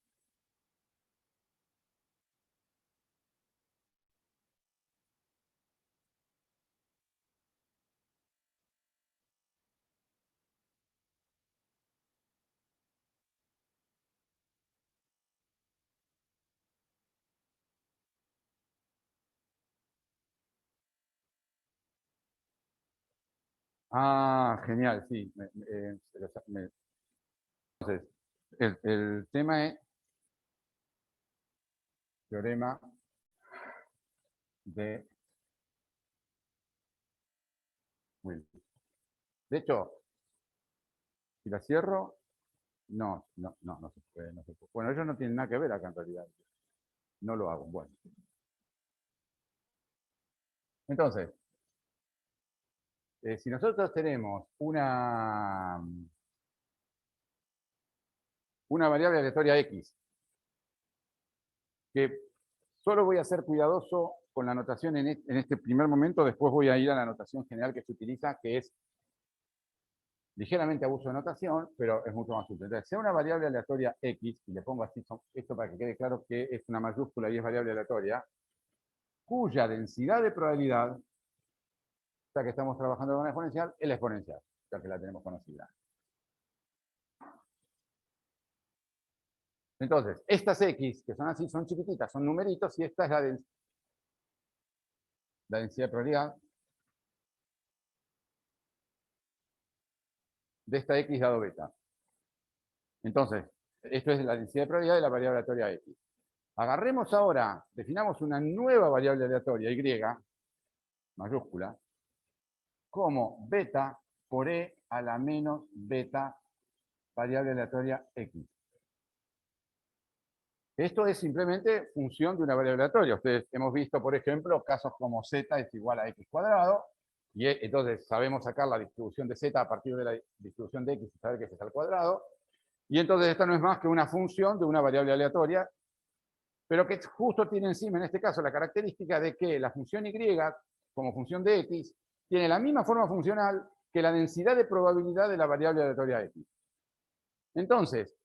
Ah, genial, sí. Entonces, el tema es teorema de Wilson. De hecho, si la cierro, no se puede, no se puede. Bueno, ellos no tienen nada que ver acá en realidad. No lo hago. Bueno. Entonces, si nosotros tenemos una variable aleatoria X, que solo voy a ser cuidadoso con la notación en este primer momento, después voy a ir a la notación general que se utiliza, que es ligeramente abuso de notación, pero es mucho más útil. Entonces, sea una variable aleatoria X, y le pongo así esto para que quede claro que es una mayúscula y es variable aleatoria, cuya densidad de probabilidad, ya que estamos trabajando con la exponencial, es la exponencial, ya que la tenemos conocida. Entonces, estas X, que son así, son chiquititas, son numeritos, y esta es la densidad de probabilidad de esta X dado beta. Entonces, esto es la densidad de probabilidad de la variable aleatoria X. Agarremos ahora, definamos una nueva variable aleatoria, Y, mayúscula, como beta por E a la menos beta variable aleatoria X. Esto es simplemente función de una variable aleatoria. Ustedes hemos visto, por ejemplo, casos como z es igual a x cuadrado, y entonces sabemos sacar la distribución de z a partir de la distribución de x y saber que es al cuadrado. Y entonces esta no es más que una función de una variable aleatoria, pero que justo tiene encima, en este caso, la característica de que la función y, como función de x, tiene la misma forma funcional que la densidad de probabilidad de la variable aleatoria x. Entonces,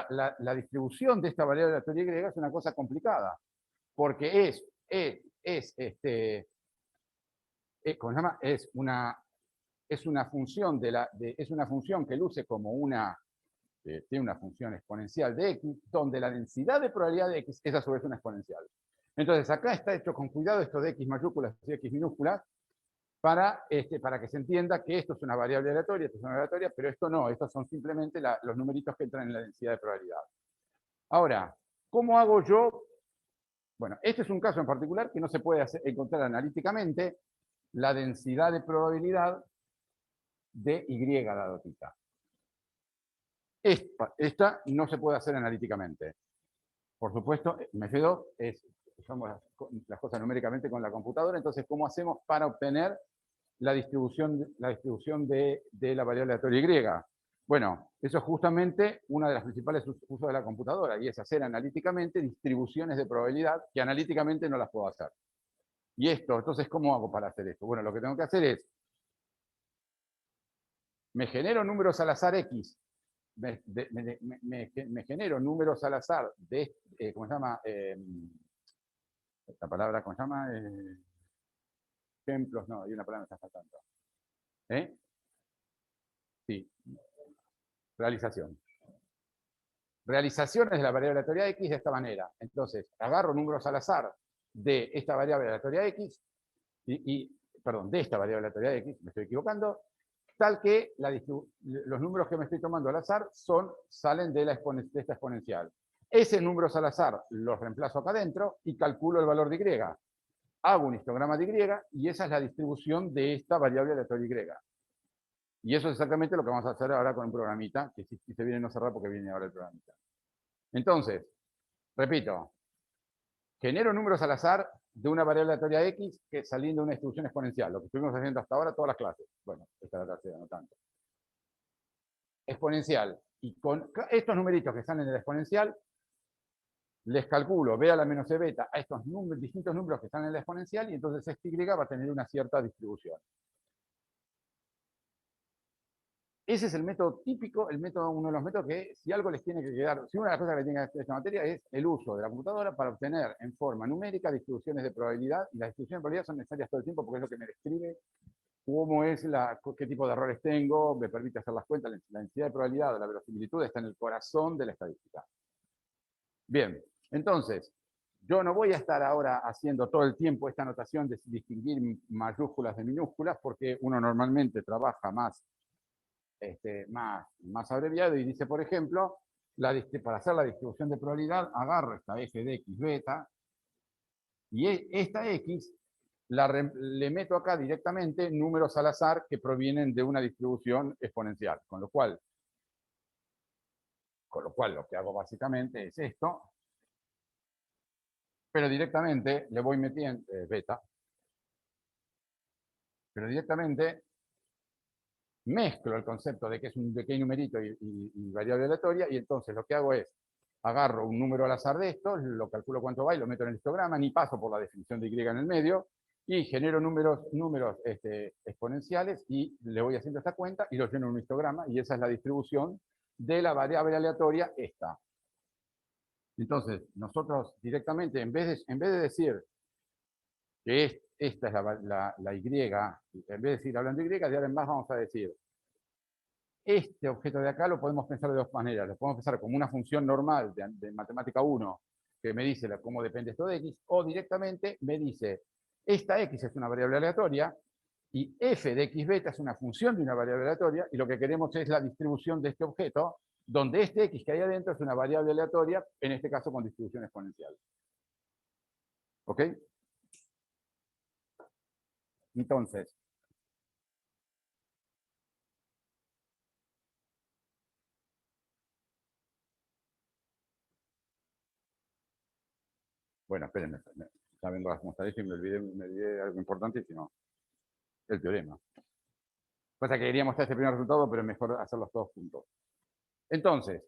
la distribución de esta variable aleatoria y es una cosa complicada, porque es una función es una función que luce como tiene una función exponencial de x, donde la densidad de probabilidad de x es a su vez una exponencial. Entonces, acá está hecho con cuidado esto de x mayúsculas y x minúsculas, para que se entienda que esto es una variable aleatoria, esto es una aleatoria, pero esto no, estos son simplemente los numeritos que entran en la densidad de probabilidad. Ahora, ¿cómo hago yo? Bueno, este es un caso en particular que no se puede encontrar analíticamente la densidad de probabilidad de Y dado θ. Esta no se puede hacer analíticamente. Por supuesto, MF2 usamos las cosas numéricamente con la computadora, entonces, ¿cómo hacemos para obtener la distribución de la variable aleatoria Y? Bueno, eso es justamente uno de los principales usos de la computadora, y es hacer analíticamente distribuciones de probabilidad que analíticamente no las puedo hacer. Y entonces, ¿cómo hago para hacer esto? Bueno, lo que tengo que hacer es, me genero números al azar X, me genero números al azar de, ¿cómo se llama? Esta palabra, ¿cómo se llama? Ejemplos, no, hay una palabra que me está faltando. Sí, realización. Realizaciones de la variable aleatoria X de esta manera. Entonces, agarro números al azar de esta variable aleatoria X, perdón, de esta variable aleatoria X, me estoy equivocando, tal que los números que me estoy tomando al azar salen de esta exponencial. Ese números al azar los reemplazo acá adentro y calculo el valor de Y. Hago un histograma de Y y esa es la distribución de esta variable aleatoria Y eso es exactamente lo que vamos a hacer ahora con un programita, que si se viene no cerrar porque viene ahora el programita. Entonces, repito, genero números al azar de una variable aleatoria X que saliendo de una distribución exponencial, lo que estuvimos haciendo hasta ahora todas las clases. Bueno, esta es la tercera, no tanto. Exponencial. Y con estos numeritos que salen de la exponencial, les calculo B a la menos E beta a estos distintos números que están en la exponencial, y entonces este Y va a tener una cierta distribución. Ese es el método típico, uno de los métodos que, si algo les tiene que quedar, si una de las cosas que tiene que hacer esta materia es el uso de la computadora para obtener en forma numérica distribuciones de probabilidad, y las distribuciones de probabilidad son necesarias todo el tiempo porque es lo que me describe cómo es qué tipo de errores tengo, me permite hacer las cuentas, la densidad de probabilidad o la verosimilitud está en el corazón de la estadística. Bien, entonces, yo no voy a estar ahora haciendo todo el tiempo esta notación de distinguir mayúsculas de minúsculas, porque uno normalmente trabaja más abreviado y dice, por ejemplo, para hacer la distribución de probabilidad, agarro esta f de x beta, y esta x le meto acá directamente números al azar que provienen de una distribución exponencial. Con lo cual lo que hago básicamente es esto, pero directamente le voy metiendo beta, pero directamente mezclo el concepto de que es un pequeño numerito y variable aleatoria, y entonces lo que hago es, agarro un número al azar de estos, lo calculo cuánto va y lo meto en el histograma, ni paso por la definición de y en el medio, y genero números exponenciales y le voy haciendo esta cuenta y lo lleno en un histograma, y esa es la distribución de la variable aleatoria esta. Entonces, nosotros directamente, en vez de decir que esta es la Y, en vez de decir hablando Y, de ahora en más vamos a decir, este objeto de acá lo podemos pensar de dos maneras. Lo podemos pensar como una función normal de matemática 1, que me dice cómo depende esto de X, o directamente me dice, esta X es una variable aleatoria, y f de x beta es una función de una variable aleatoria, y lo que queremos es la distribución de este objeto, donde este x que hay adentro es una variable aleatoria, en este caso con distribución exponencial. ¿Ok? Entonces, bueno, espérenme, ya vengo a mostrar esto y me olvidé algo importantísimo, el teorema. Pasa que quería mostrar este primer resultado, pero es mejor hacerlos todos juntos. Entonces,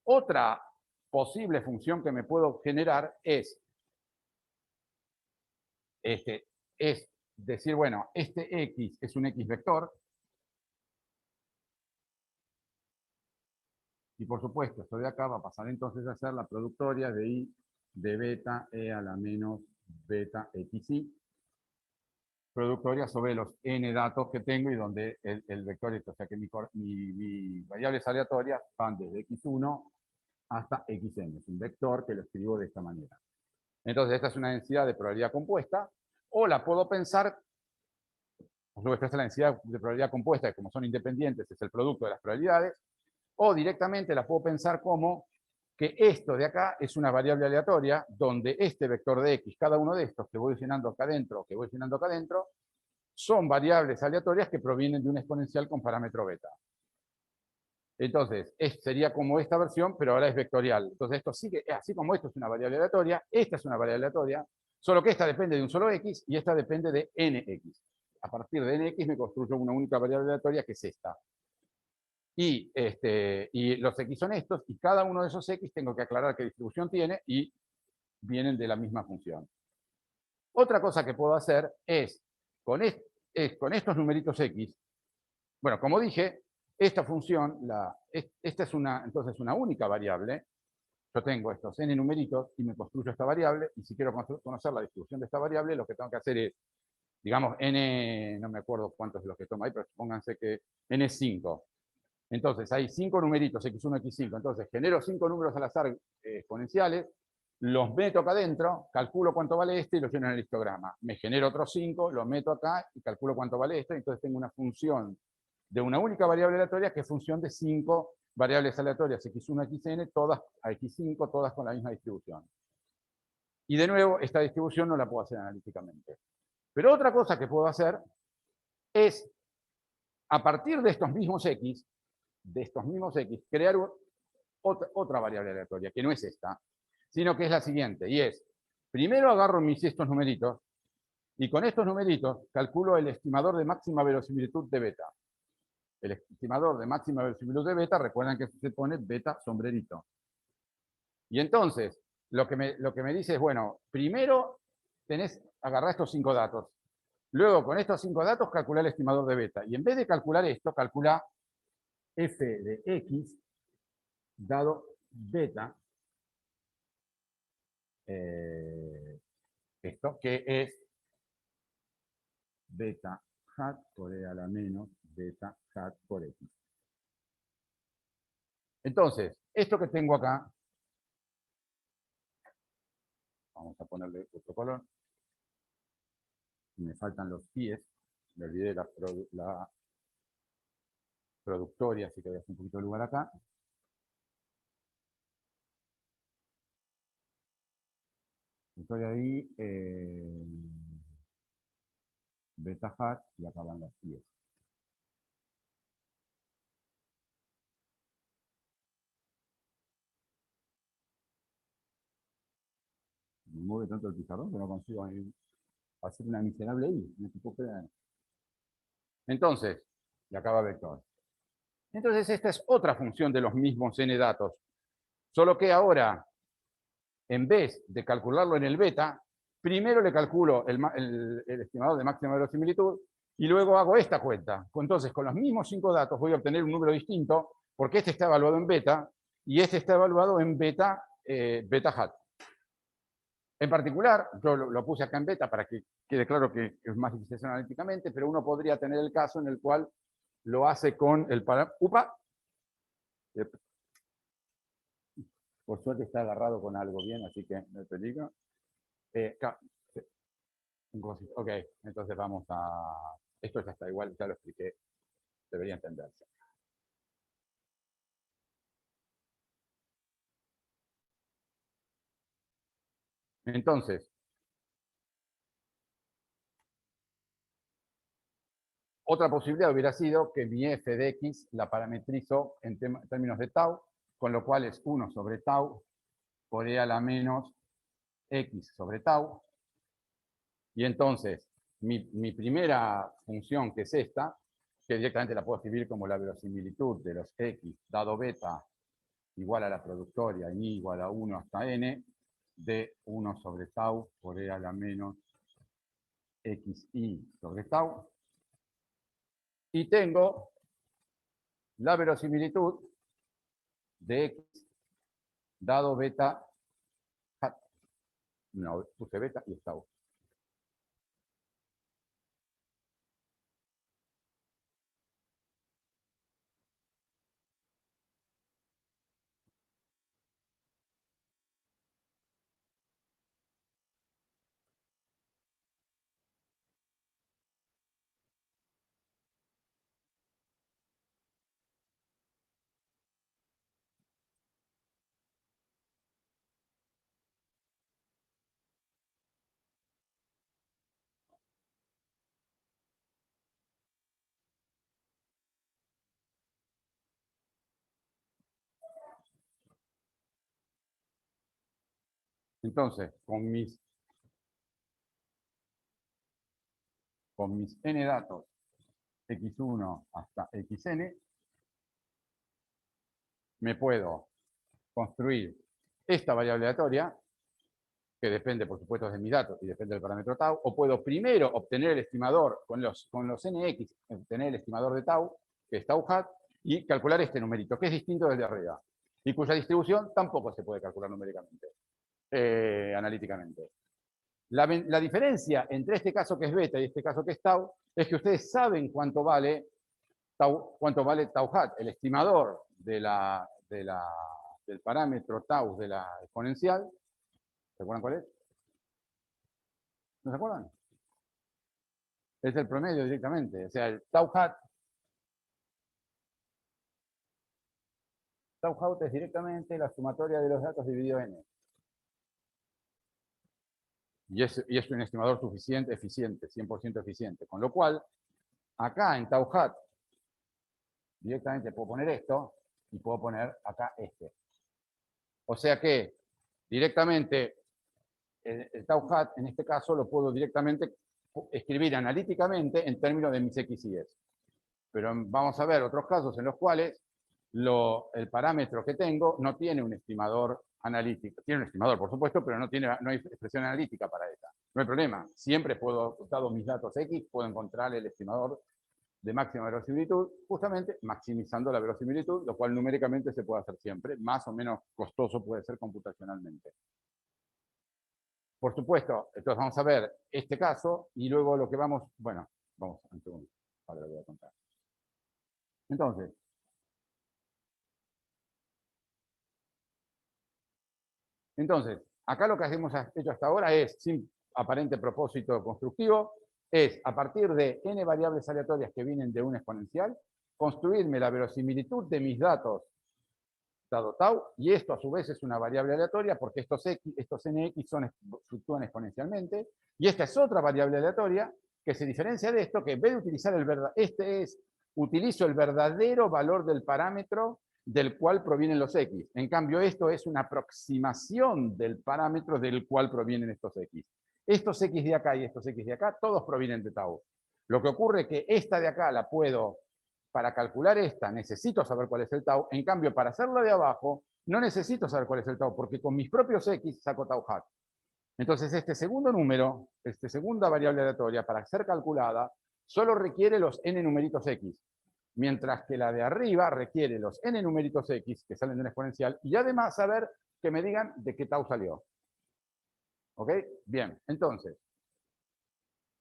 otra posible función que me puedo generar es decir, bueno, este x es un x vector, y por supuesto, esto de acá va a pasar entonces a ser la productoria de i de beta e a la menos beta xi, productoria sobre los n datos que tengo y donde el vector es, o sea que mis variables aleatorias van desde x1 hasta xn. Es un vector que lo escribo de esta manera. Entonces, esta es una densidad de probabilidad compuesta, o la puedo pensar, luego esta es la densidad de probabilidad compuesta, que como son independientes, es el producto de las probabilidades, o directamente la puedo pensar como que esto de acá es una variable aleatoria, donde este vector de x, cada uno de estos que voy llenando acá adentro, son variables aleatorias que provienen de un exponencial con parámetro beta. Entonces, sería como esta versión, pero ahora es vectorial. Entonces, esto sí que, así como esto es una variable aleatoria, esta es una variable aleatoria, solo que esta depende de un solo x y esta depende de nx. A partir de nx me construyo una única variable aleatoria que es esta. Y los x son estos, y cada uno de esos x tengo que aclarar qué distribución tiene y vienen de la misma función. Otra cosa que puedo hacer es, con estos numeritos x, bueno, como dije, esta función, esta es entonces una única variable. Yo tengo estos n numeritos y me construyo esta variable, y si quiero conocer la distribución de esta variable, lo que tengo que hacer es, digamos, n, no me acuerdo cuántos de los que toma ahí, pero supónganse que n es 5. Entonces, hay 5 numeritos, x1, x5. Entonces, genero 5 números al azar exponenciales, los meto acá adentro, calculo cuánto vale este y lo lleno en el histograma. Me genero otros 5, los meto acá y calculo cuánto vale este. Entonces, tengo una función de una única variable aleatoria que es función de 5 variables aleatorias, x1, xn, todas a x5, todas con la misma distribución. Y de nuevo, esta distribución no la puedo hacer analíticamente. Pero otra cosa que puedo hacer es, a partir de estos mismos x, crear otra variable aleatoria, que no es esta, sino que es la siguiente, y es, primero agarro estos numeritos, y con estos numeritos calculo el estimador de máxima verosimilitud de beta. El estimador de máxima verosimilitud de beta, recuerden que se pone beta sombrerito. Y entonces, lo que me dice es, bueno, primero agarrar estos 5 datos. Luego, con estos 5 datos, calcular el estimador de beta. Y en vez de calcular esto, calcula f de x dado beta, esto, que es beta hat por e a la menos beta hat por x. Entonces, esto que tengo acá, vamos a ponerle otro color, me faltan los pies, me olvidé la productoria, así que voy a hacer un poquito de lugar acá. Estoy ahí, beta hat y acá van las 10. Me mueve tanto el pizarrón que no consigo hacer una miserable I. No se puede creer. Entonces, y acá va vector. Entonces, esta es otra función de los mismos n datos. Solo que ahora, en vez de calcularlo en el beta, primero le calculo el estimador de máxima verosimilitud y luego hago esta cuenta. Entonces, con los mismos 5 datos voy a obtener un número distinto porque este está evaluado en beta y este está evaluado en beta, beta hat. En particular, yo lo puse acá en beta para que quede claro que es más difícil analíticamente, pero uno podría tener el caso en el cual lo hace con el parámetro. ¡Upa! Por suerte está agarrado con algo bien, así que no hay peligro. Ok, entonces vamos a... Esto ya está igual, ya lo expliqué. Debería entenderse. Entonces, otra posibilidad hubiera sido que mi f de x la parametrizo en términos de tau, con lo cual es 1 sobre tau por e a la menos x sobre tau. Y entonces, mi primera función, que es esta, que directamente la puedo escribir como la verosimilitud de los x dado beta igual a la productoria y igual a 1 hasta n, de 1 sobre tau por e a la menos xi sobre tau. Y tengo la verosimilitud de x dado beta hat. No, puse beta y es tau. Entonces, con mis n datos x1 hasta xn, me puedo construir esta variable aleatoria, que depende, por supuesto, de mis datos y depende del parámetro tau, o puedo primero obtener el estimador con los nx, obtener el estimador de tau, que es tau hat, y calcular este numerito, que es distinto desde arriba, y cuya distribución tampoco se puede calcular numéricamente, analíticamente. La diferencia entre este caso que es beta y este caso que es tau, es que ustedes saben cuánto vale tau hat, el estimador del parámetro tau de la exponencial. ¿Se acuerdan cuál es? ¿No se acuerdan? Es el promedio directamente. O sea, el tau hat es directamente la sumatoria de los datos dividido n. Y es un estimador suficiente, eficiente, 100% eficiente. Con lo cual, acá en tau hat, directamente puedo poner esto y puedo poner acá este. O sea que directamente el tau hat, en este caso, lo puedo directamente escribir analíticamente en términos de mis x y s. Pero vamos a ver otros casos en los cuales el parámetro que tengo no tiene un estimador analítico. Tiene un estimador, por supuesto, pero no hay expresión analítica para esta. No hay problema. Siempre puedo, dado mis datos x, puedo encontrar el estimador de máxima verosimilitud, justamente maximizando la verosimilitud, lo cual numéricamente se puede hacer siempre. Más o menos costoso puede ser computacionalmente. Por supuesto, entonces vamos a ver este caso y luego lo que vamos, bueno, vamos a un segundo, ahora lo voy a contar. Entonces, acá lo que hemos hecho hasta ahora es, sin aparente propósito constructivo, es a partir de n variables aleatorias que vienen de una exponencial, construirme la verosimilitud de mis datos dado tau, y esto a su vez es una variable aleatoria porque estos nx fluctúan exponencialmente, y esta es otra variable aleatoria que se diferencia de esto, que en vez de utilizar utilizo el verdadero valor del parámetro del cual provienen los x. En cambio, esto es una aproximación del parámetro del cual provienen estos x. Estos x de acá y estos x de acá, todos provienen de tau. Lo que ocurre es que esta de acá la puedo, para calcular esta, necesito saber cuál es el tau. En cambio, para hacerla de abajo, no necesito saber cuál es el tau, porque con mis propios x saco tau hat. Entonces, este segundo número, esta segunda variable aleatoria, para ser calculada, solo requiere los n numeritos x, mientras que la de arriba requiere los n numeritos x, que salen de una exponencial, y además saber que me digan de qué tau salió. ¿Ok? Bien, entonces,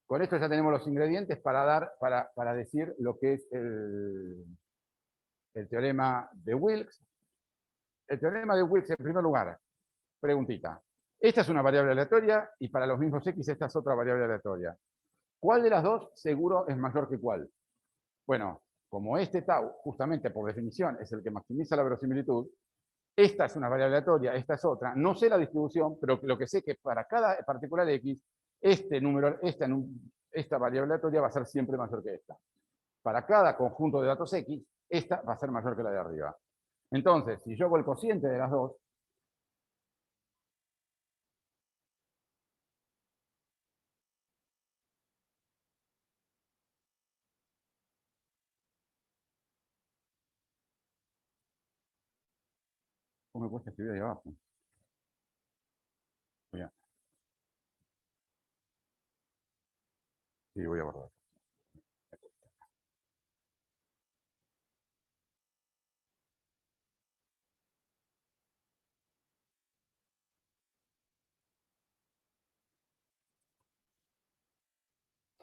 con esto ya tenemos los ingredientes para decir lo que es el teorema de Wilks. El teorema de Wilks, en primer lugar, preguntita. Esta es una variable aleatoria y para los mismos x esta es otra variable aleatoria. ¿Cuál de las dos seguro es mayor que cuál? Bueno, como este tau, justamente por definición, es el que maximiza la verosimilitud, esta es una variable aleatoria, esta es otra. No sé la distribución, pero lo que sé es que para cada particular x, esta variable aleatoria va a ser siempre mayor que esta. Para cada conjunto de datos x, esta va a ser mayor que la de arriba. Entonces, si yo hago el cociente de las dos, ¿cómo me cuesta escribir ahí abajo? Bien. Sí, voy a borrar.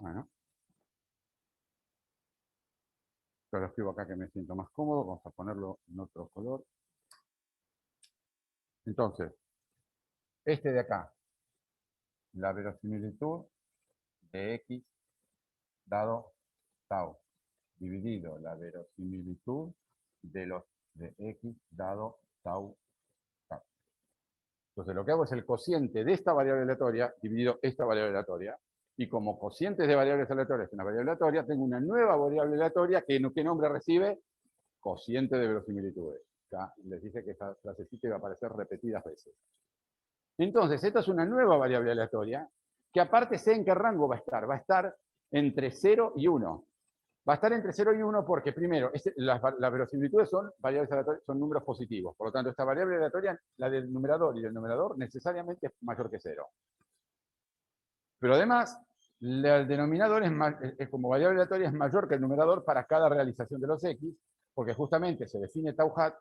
Bueno, yo lo escribo acá que me siento más cómodo. Vamos a ponerlo en otro color. Entonces, este de acá, la verosimilitud de x dado tau, dividido la verosimilitud de x dado tau. Entonces, lo que hago es el cociente de esta variable aleatoria dividido esta variable aleatoria. Y como cocientes de variables aleatorias en una variable aleatoria, tengo una nueva variable aleatoria que ¿qué nombre recibe? Cociente de verosimilitudes. Ya les dije que esta frasecita iba a aparecer repetidas veces. Entonces, esta es una nueva variable aleatoria que aparte sé en qué rango va a estar. Va a estar entre 0 y 1. Va a estar entre 0 y 1 porque, primero, las verosimilitudes son variables aleatorias, son números positivos. Por lo tanto, esta variable aleatoria, la del numerador y del numerador, necesariamente es mayor que 0. Pero además, el denominador como variable aleatoria es mayor que el numerador para cada realización de los x, porque justamente se define tau hat,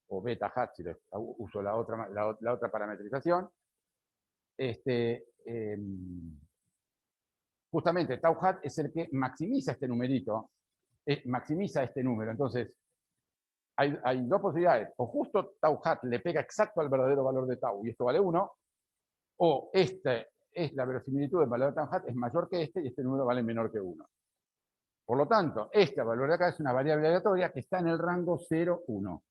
o beta hat, si uso la otra parametrización. Justamente tau hat es el que maximiza este numerito, maximiza este número. Entonces, hay dos posibilidades. O justo tau hat le pega exacto al verdadero valor de tau y esto vale 1, o la verosimilitud del valor de tau hat es mayor que este y este número vale menor que 1. Por lo tanto, este valor de acá es una variable aleatoria que está en el rango 0, 1.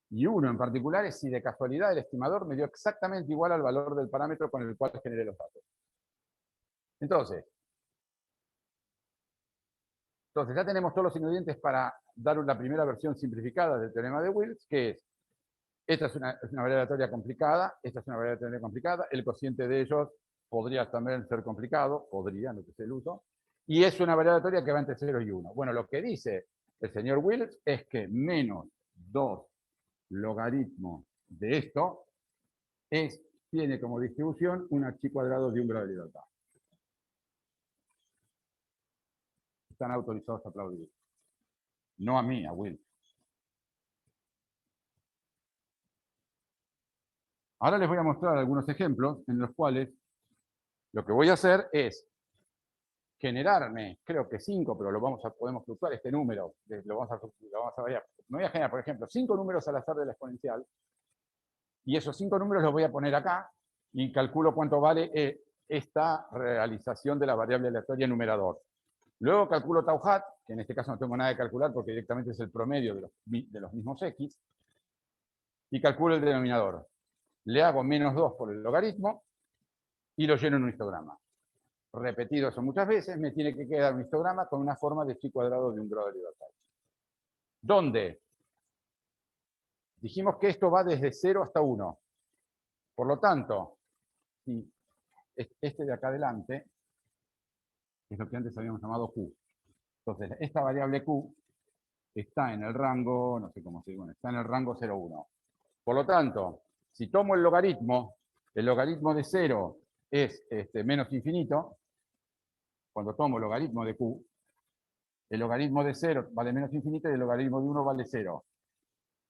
Y 1 en particular es si de casualidad el estimador me dio exactamente igual al valor del parámetro con el cual generé los datos. Entonces ya tenemos todos los ingredientes para dar la primera versión simplificada del teorema de Wilks, que es, esta es una variable aleatoria complicada, esta es una variable aleatoria complicada, el cociente de ellos podría también ser complicado, podría, no sé el uso, y es una variable aleatoria que va entre 0 y 1. Bueno, lo que dice el señor Wilks es que menos 2 logaritmo de esto tiene como distribución un h cuadrado de un grado de libertad. Están autorizados a aplaudir. No a mí, a Will. Ahora les voy a mostrar algunos ejemplos en los cuales lo que voy a hacer es generarme, creo que 5, pero podemos fluctuar este número, lo vamos a variar. Me voy a generar, por ejemplo, 5 números al azar de la exponencial, y esos 5 números los voy a poner acá, y calculo cuánto vale esta realización de la variable aleatoria numerador. Luego calculo tau hat, que en este caso no tengo nada de calcular porque directamente es el promedio de los mismos x, y calculo el denominador. Le hago menos 2 por el logaritmo, y lo lleno en un histograma. Repetido eso muchas veces, me tiene que quedar un histograma con una forma de chi cuadrado de un grado de libertad. ¿Dónde? Dijimos que esto va desde 0 hasta 1. Por lo tanto, si este de acá adelante es lo que antes habíamos llamado Q. Entonces, esta variable Q está en el rango, no sé cómo se dice, bueno, está en el rango 0,1. Por lo tanto, si tomo el logaritmo de 0 es menos infinito. Cuando tomo el logaritmo de Q, el logaritmo de 0 vale menos infinito y el logaritmo de 1 vale 0.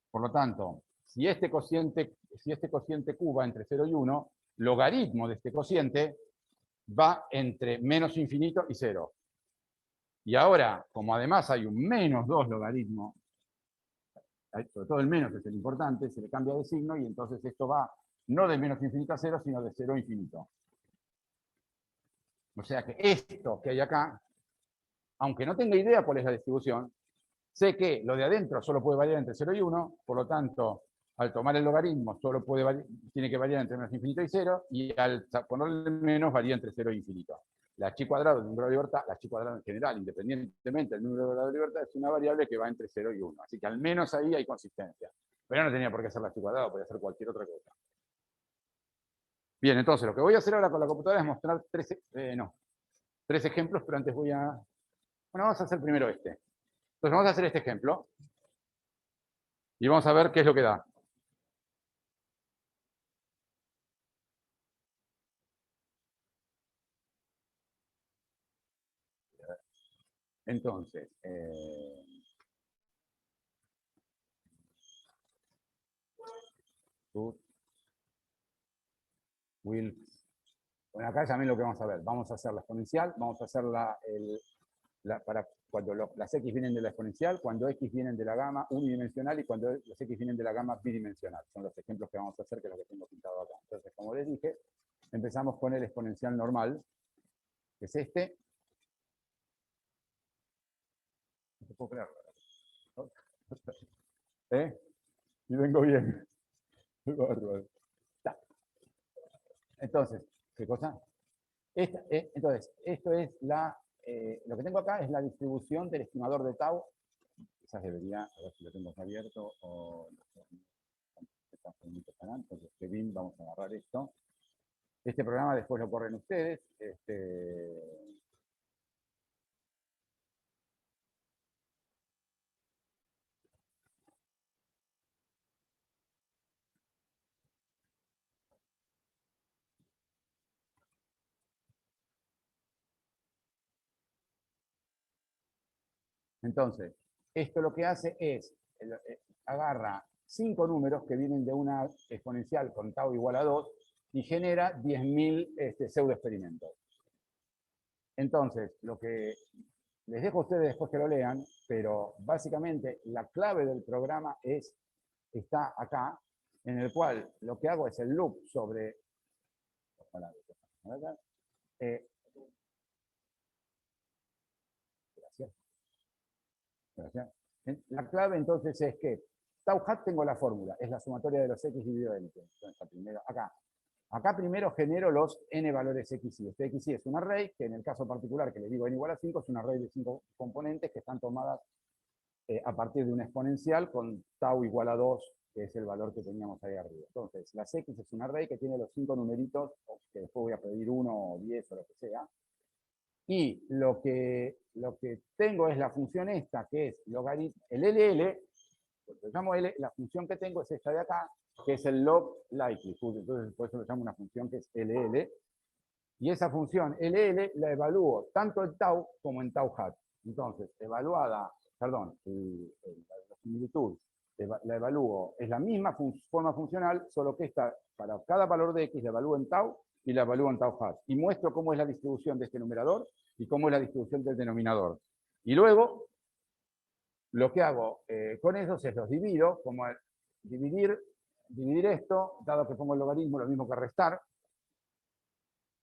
Por lo tanto, si este cociente Q va entre 0 y 1, logaritmo de este cociente va entre menos infinito y 0. Y ahora, como además hay un menos 2 logaritmo, sobre todo el menos es el importante, se le cambia de signo y entonces esto va no de menos infinito a 0, sino de 0 a infinito. O sea que esto que hay acá, aunque no tenga idea cuál es la distribución, sé que lo de adentro solo puede variar entre 0 y 1, por lo tanto, al tomar el logaritmo solo tiene que variar entre menos infinito y 0, y al ponerle menos varía entre 0 y infinito. La chi cuadrado de un grado de libertad, la chi cuadrado en general, independientemente del número de grados de libertad, es una variable que va entre 0 y 1. Así que al menos ahí hay consistencia. Pero no tenía por qué ser la chi cuadrado, podía ser cualquier otra cosa. Bien, entonces lo que voy a hacer ahora con la computadora es mostrar tres ejemplos, pero antes voy a... Bueno, vamos a hacer primero este. Entonces vamos a hacer este ejemplo y vamos a ver qué es lo que da. Entonces, bueno, acá también lo que vamos a ver. Vamos a hacer la exponencial, vamos a hacer para cuando las x vienen de la exponencial, cuando x vienen de la gama unidimensional y cuando las x vienen de la gama bidimensional. Son los ejemplos que vamos a hacer, que es lo que tengo pintado acá. Entonces, como les dije, empezamos con el exponencial normal, que es este. No te puedo creer. ¿Eh? Y vengo bien. Entonces, ¿qué cosa? Entonces, esto es lo que tengo acá es la distribución del estimador de tau. Quizás debería, a ver si lo tengo abierto o entonces, Kevin, vamos a agarrar esto. Este programa después lo corren ustedes. Entonces, esto lo que hace es, agarra 5 números que vienen de una exponencial con tau igual a 2 y genera 10.000 pseudoexperimentos. Entonces, lo que les dejo a ustedes después que lo lean, pero básicamente la clave del programa está acá, en el cual lo que hago es el loop sobre... Gracias. Gracias. La clave entonces es que tau hat tengo la fórmula, es la sumatoria de los x dividido en t. Entonces, primero, acá primero genero los n valores xy. Este xy es un array, que en el caso particular que le digo n igual a 5, es un array de 5 componentes que están tomadas a partir de una exponencial con tau igual a 2, que es el valor que teníamos ahí arriba. Entonces, las x es un array que tiene los 5 numeritos, que después voy a pedir 1 o 10 o lo que sea. Y lo que tengo es la función esta, que es logaritmo, el LL, lo llamo L, la función que tengo es esta de acá, que es el log likelihood. Entonces, por eso lo llamo una función que es LL. Y esa función LL la evalúo tanto en tau como en tau hat. Entonces, la similitud, la evalúo, es la misma forma funcional, solo que esta, para cada valor de x, la evalúo en tau y la evalúo en tau hat. Y muestro cómo es la distribución de este numerador y cómo es la distribución del denominador. Y luego, lo que hago con esos es los divido, como dividir esto, dado que pongo el logaritmo, lo mismo que restar,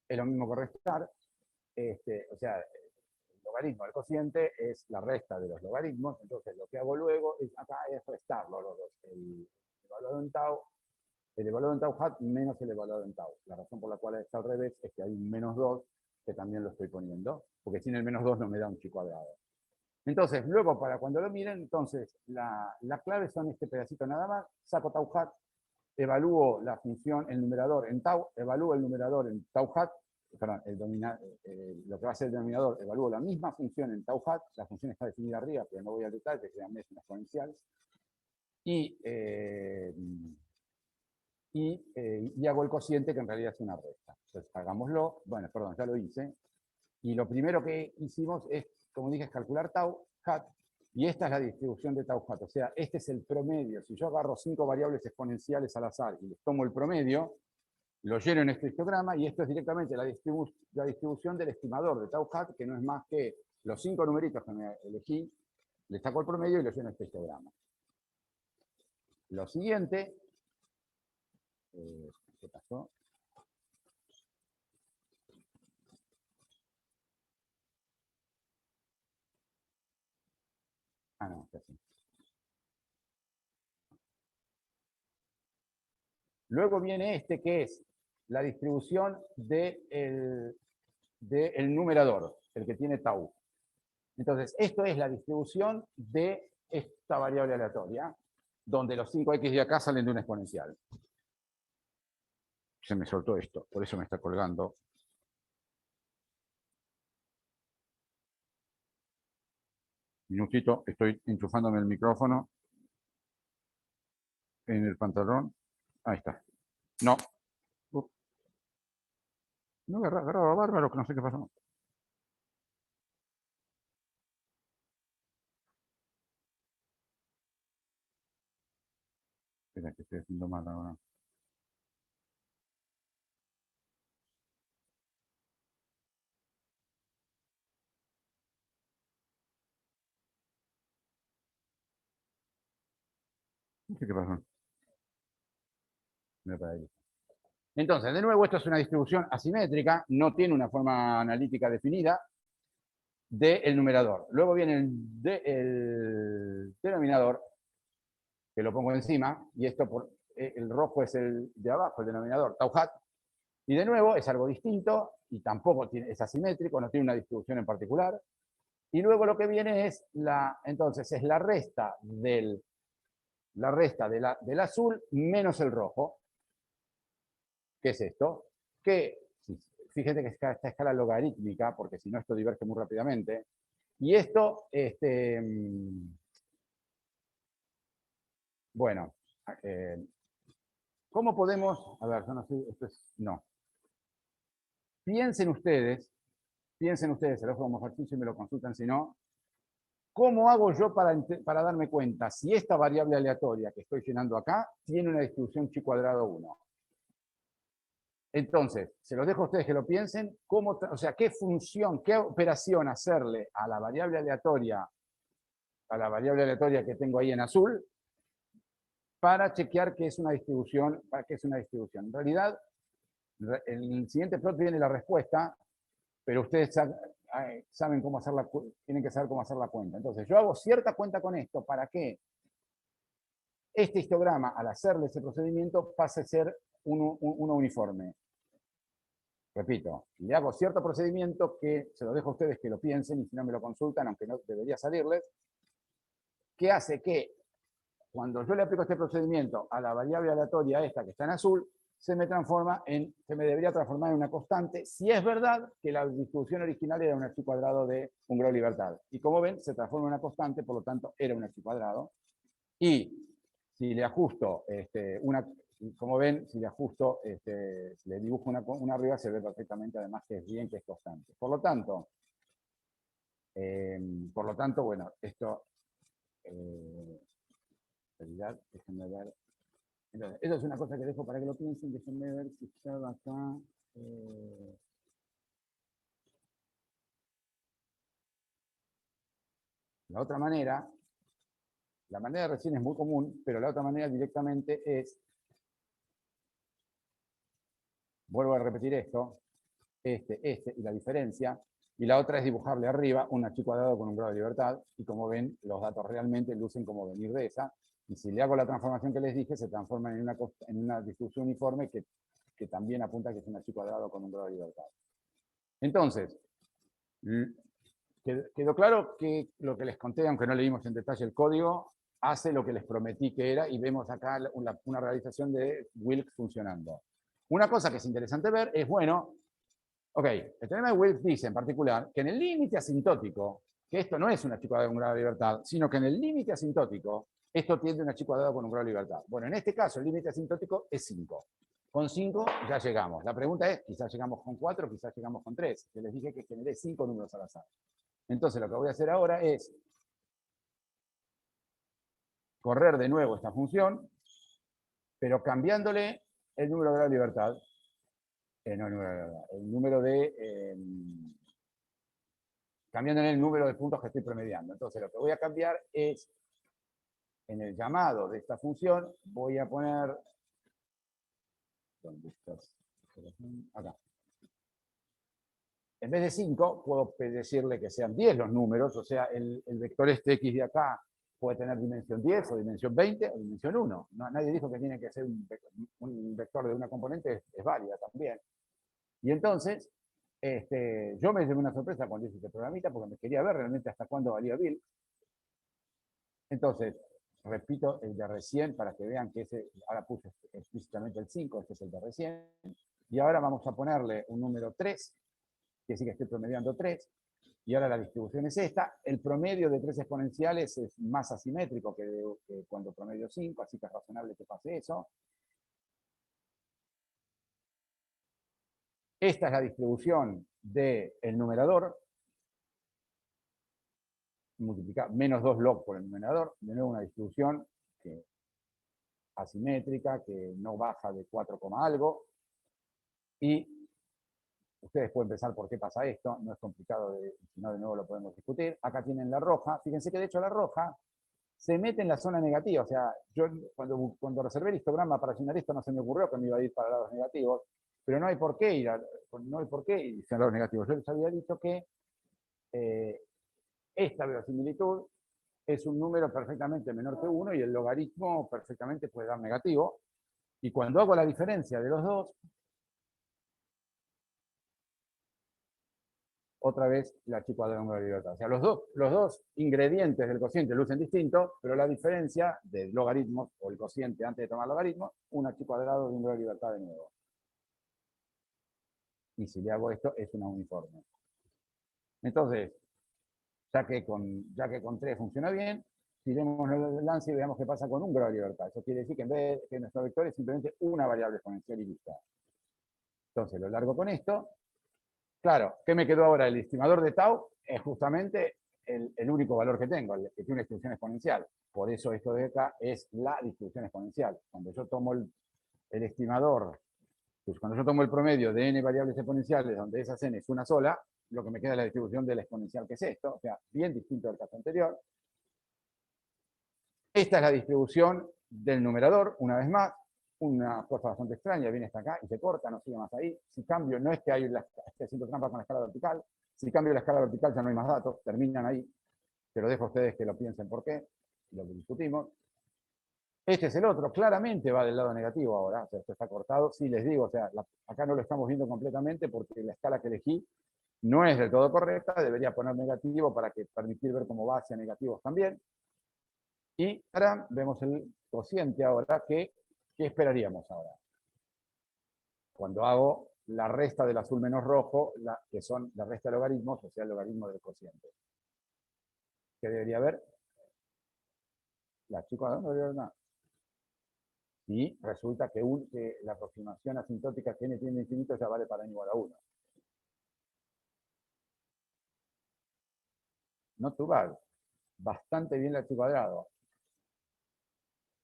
es lo mismo que restar, o sea, el logaritmo del cociente es la resta de los logaritmos, entonces lo que hago luego es, acá es restarlo, el valor en tau el evaluado en tau hat menos el evaluado en tau. La razón por la cual está al revés es que hay un menos 2, que también lo estoy poniendo, porque sin el menos 2 no me da un chi cuadrado. Entonces, luego para cuando lo miren, entonces, la clave son este pedacito nada más, saco tau hat, evalúo la función, el numerador en tau, evalúo el numerador en tau hat, perdón, lo que va a ser el denominador, evalúo la misma función en tau hat, la función está definida arriba, pero no voy al detalle, que es una exponencial, y hago el cociente, que en realidad es una resta. Entonces, hagámoslo, bueno, perdón, ya lo hice, y lo primero que hicimos es, como dije, es calcular tau hat, y esta es la distribución de tau hat, o sea, este es el promedio. Si yo agarro 5 variables exponenciales al azar y les tomo el promedio, lo lleno en este histograma, y esto es directamente la distribución del estimador de tau hat, que no es más que los 5 numeritos que me elegí, le saco el promedio y lo lleno en este histograma. Lo siguiente, ¿qué pasó? Ah, no, está así. Luego viene este, que es la distribución del numerador, el que tiene tau. Entonces, esto es la distribución de esta variable aleatoria, donde los 5x de acá salen de una exponencial. Se me soltó esto, por eso me está colgando. Minutito, estoy enchufándome el micrófono en el pantalón. Ahí está. No. No, agarraba bárbaro, que no sé qué pasó. Espera, que estoy haciendo mal ahora. No sé qué pasó. Mira para ahí. Entonces, de nuevo, esto es una distribución asimétrica, no tiene una forma analítica definida del numerador. Luego viene el denominador, que lo pongo encima, y esto el rojo es el de abajo, el denominador, tau hat, y de nuevo es algo distinto, y tampoco es asimétrico, no tiene una distribución en particular. Y luego lo que viene es entonces es la resta del azul menos el rojo. ¿Qué es esto? Que, fíjate que está esta escala logarítmica, porque si no esto diverge muy rápidamente. Y esto, bueno, ¿cómo podemos? A ver, yo no sé, esto es, no. Piensen ustedes, se lo dejo como ejercicio y me lo consultan si no. ¿Cómo hago yo para darme cuenta si esta variable aleatoria que estoy llenando acá tiene una distribución chi cuadrado 1? Entonces, se los dejo a ustedes que lo piensen, o sea, qué función, qué operación hacerle a la variable aleatoria que tengo ahí en azul, para chequear que es una distribución, En realidad, en el siguiente plot viene la respuesta, pero ustedes saben cómo tienen que saber cómo hacer la cuenta. Entonces, yo hago cierta cuenta con esto para que este histograma, al hacerle ese procedimiento, pase a ser uno uniforme. Repito, le hago cierto procedimiento que se lo dejo a ustedes que lo piensen y si no me lo consultan, aunque no debería salirles, que hace que cuando yo le aplico este procedimiento a la variable aleatoria esta que está en azul, se me debería transformar en una constante, si es verdad que la distribución original era un chi cuadrado de un grado de libertad. Y como ven, se transforma en una constante, por lo tanto, era un chi cuadrado. Y si le ajusto como ven, si le ajusto, si le dibujo una arriba, se ve perfectamente, además que es bien que es constante. Por lo tanto, bueno, esto, realidad, déjenme ver. Entonces, eso es una cosa que dejo para que lo piensen, déjenme ver si estaba acá. La otra manera, la manera recién es muy común, pero la otra manera directamente es, vuelvo a repetir esto, este y la diferencia, y la otra es dibujarle arriba un chi cuadrado con un grado de libertad, y como ven, los datos realmente lucen como venir de esa, Y si le hago la transformación que les dije, se transforma en una distribución uniforme que también apunta a que es un archi cuadrado con un grado de libertad. Entonces, quedó claro que lo que les conté, aunque no leímos en detalle el código, hace lo que les prometí que era, y vemos acá una realización de Wilks funcionando. Una cosa que es interesante ver es, bueno, ok, el teorema de Wilks dice en particular que en el límite asintótico, que esto no es un archi cuadrado con un grado de libertad, sino que en el límite asintótico, esto tiende a un archi cuadrado con un grado de libertad. Bueno, en este caso el límite asintótico es 5. Con 5 ya llegamos. La pregunta es, quizás llegamos con 4, quizás llegamos con 3. Que les dije que generé 5 números al azar. Entonces lo que voy a hacer ahora es correr de nuevo esta función, pero cambiándole el número de grado de libertad. No, el número de... cambiándole el número de puntos que estoy promediando. Entonces lo que voy a cambiar es, en el llamado de esta función, voy a poner... ¿Dónde estás? Acá. En vez de 5, puedo decirle que sean 10 los números, o sea, el vector este x de acá puede tener dimensión 10 o dimensión 20 o dimensión 1. No, nadie dijo que tiene que ser un vector de una componente, es válida también. Y entonces, yo me llevé una sorpresa cuando hice este programita porque me quería ver realmente hasta cuándo valía Bill. Entonces, repito el de recién para que vean que ese, ahora puse explícitamente el 5, este es el de recién. Y ahora vamos a ponerle un número 3, que sí que estoy promediando 3. Y ahora la distribución es esta. El promedio de 3 exponenciales es más asimétrico que cuando promedio 5, así que es razonable que pase eso. Esta es la distribución del numerador. Multiplicar menos 2 log por el numerador. De nuevo una distribución asimétrica, que no baja de 4, algo. Y ustedes pueden pensar por qué pasa esto. No es complicado, si no de nuevo lo podemos discutir. Acá tienen la roja. Fíjense que de hecho la roja se mete en la zona negativa. O sea, yo cuando reservé el histograma para llenar esto no se me ocurrió que me iba a ir para lados negativos, pero no hay por qué ir a lados negativos. Yo les había dicho que esta verosimilitud es un número perfectamente menor que 1 y el logaritmo perfectamente puede dar negativo. Y cuando hago la diferencia de los dos, otra vez la archi cuadrada de un grado de libertad. O sea, los dos ingredientes del cociente lucen distintos, pero la diferencia del logaritmo, o el cociente antes de tomar logaritmo, un archi cuadrado de un grado de libertad de nuevo. Y si le hago esto, es una uniforme. Entonces, ya que con 3 funciona bien, tiremos el lance y veamos qué pasa con un grado de libertad. Eso quiere decir que en vez de que nuestro vector es simplemente una variable exponencial y lista. Entonces, lo largo con esto. Claro, ¿qué me quedó ahora? El estimador de tau es justamente el único valor que tengo, el que tiene una distribución exponencial. Por eso esto de acá es la distribución exponencial. Cuando yo tomo el estimador, pues cuando yo tomo el promedio de n variables exponenciales, donde esas n es una sola, lo que me queda es la distribución de la exponencial, que es esto, o sea, bien distinto del caso anterior. Esta es la distribución del numerador, una vez más, una cosa bastante extraña, viene hasta acá y se corta, no sigue más ahí. Si cambio, no es que esté haciendo trampa con la escala vertical, si cambio la escala vertical ya no hay más datos, terminan ahí, pero dejo a ustedes que lo piensen por qué, lo que discutimos. Este es el otro, claramente va del lado negativo ahora, o sea, esto está cortado, sí les digo, o sea, acá no lo estamos viendo completamente porque la escala que elegí no es del todo correcta, debería poner negativo para permitir ver cómo va hacia negativos también. Y ahora vemos el cociente ahora, ¿qué esperaríamos ahora? Cuando hago la resta del azul menos rojo, que son la resta de logaritmos, o sea, el logaritmo del cociente. ¿Qué debería haber? La chica no debería haber nada. Y resulta que la aproximación asintótica que n tiende a infinito ya vale para n igual a 1. Not too bad. Bastante bien la archi cuadrado.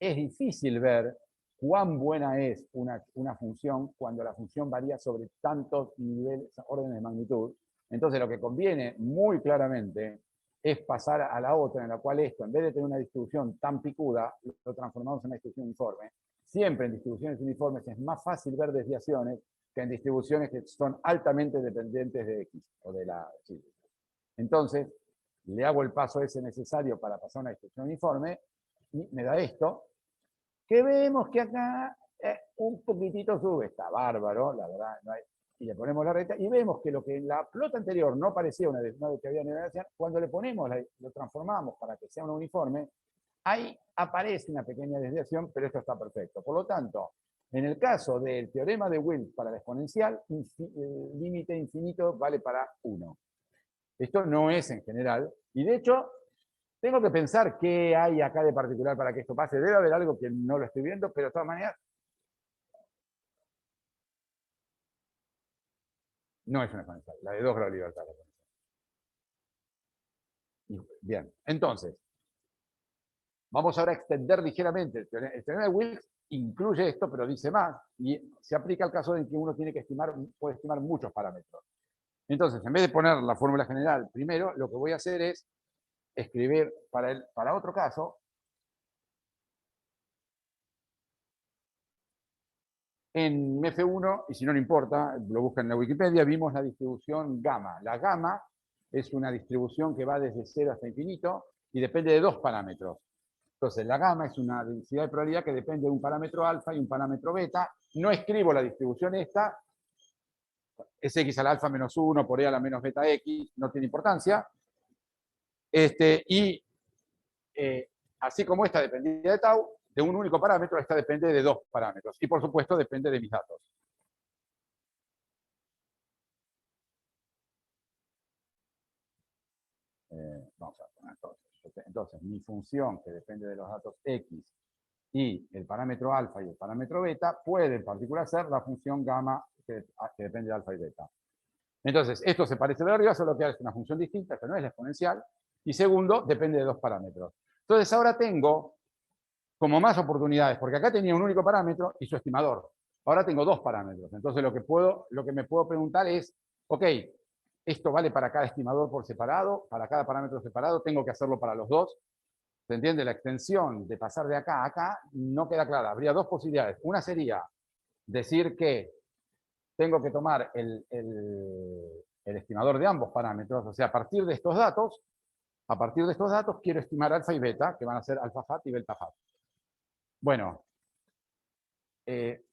Es difícil ver cuán buena es una función cuando la función varía sobre tantos niveles, órdenes de magnitud. Entonces lo que conviene muy claramente es pasar a la otra, en la cual esto, en vez de tener una distribución tan picuda, lo transformamos en una distribución uniforme. Siempre en distribuciones uniformes es más fácil ver desviaciones que en distribuciones que son altamente dependientes de X o de la Y. Entonces, le hago el paso ese necesario para pasar a una distribución uniforme y me da esto, que vemos que acá un poquitito sube, está bárbaro, la verdad, no hay, y le ponemos la recta, y vemos que lo que en la plota anterior no parecía una que había nivelación, cuando le ponemos, lo transformamos para que sea un uniforme, ahí aparece una pequeña desviación, pero esto está perfecto. Por lo tanto, en el caso del teorema de Wilks para la exponencial, el límite infinito vale para 1. Esto no es en general, y de hecho, tengo que pensar qué hay acá de particular para que esto pase. Debe haber algo que no lo estoy viendo, pero de todas maneras, no es una exponencial, la de 2 grados de libertad. Bien, entonces, vamos ahora a extender ligeramente. El teorema de Wilks incluye esto, pero dice más, y se aplica al caso en que uno tiene que puede estimar muchos parámetros. Entonces, en vez de poner la fórmula general primero, lo que voy a hacer es escribir para otro caso, en F1, y si no importa, lo buscan en la Wikipedia, vimos la distribución gamma. La gamma es una distribución que va desde 0 hasta infinito y depende de 2 parámetros. Entonces, la gamma es una densidad de probabilidad que depende de un parámetro alfa y un parámetro beta. No escribo la distribución esta, es x a la alfa menos 1 por e a la menos beta x, no tiene importancia. Así como esta dependía de tau, de un único parámetro, esta depende de 2 parámetros. Y por supuesto depende de mis datos. Vamos a poner entonces, mi función que depende de los datos x y el parámetro alfa y el parámetro beta puede en particular ser la función gamma que depende de alfa y beta. Entonces, esto se parece de arriba, solo que es una función distinta, que no es la exponencial. Y segundo, depende de 2 parámetros. Entonces, ahora tengo como más oportunidades, porque acá tenía un único parámetro y su estimador. Ahora tengo 2 parámetros. Entonces, lo que me puedo preguntar es, ok, esto vale para cada estimador por separado, para cada parámetro separado, tengo que hacerlo para los dos. ¿Se entiende? La extensión de pasar de acá a acá no queda clara. Habría 2 posibilidades. Una sería decir que tengo que tomar el estimador de ambos parámetros, o sea, a partir de estos datos quiero estimar alfa y beta, que van a ser alfa hat y beta hat. Bueno,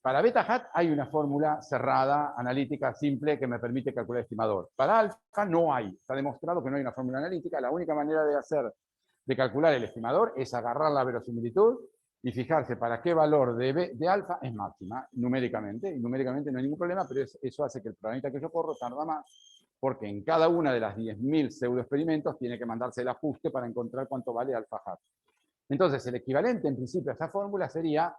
para beta hat hay una fórmula cerrada, analítica, simple, que me permite calcular el estimador. Para alfa no hay. Está demostrado que no hay una fórmula analítica. La única manera de calcular el estimador es agarrar la verosimilitud y fijarse para qué valor de alfa es máxima, numéricamente. Y numéricamente no hay ningún problema, pero eso hace que el programita que yo corro tarda más, porque en cada una de las 10.000 pseudoexperimentos tiene que mandarse el ajuste para encontrar cuánto vale alfa hat. Entonces, el equivalente en principio a esa fórmula sería,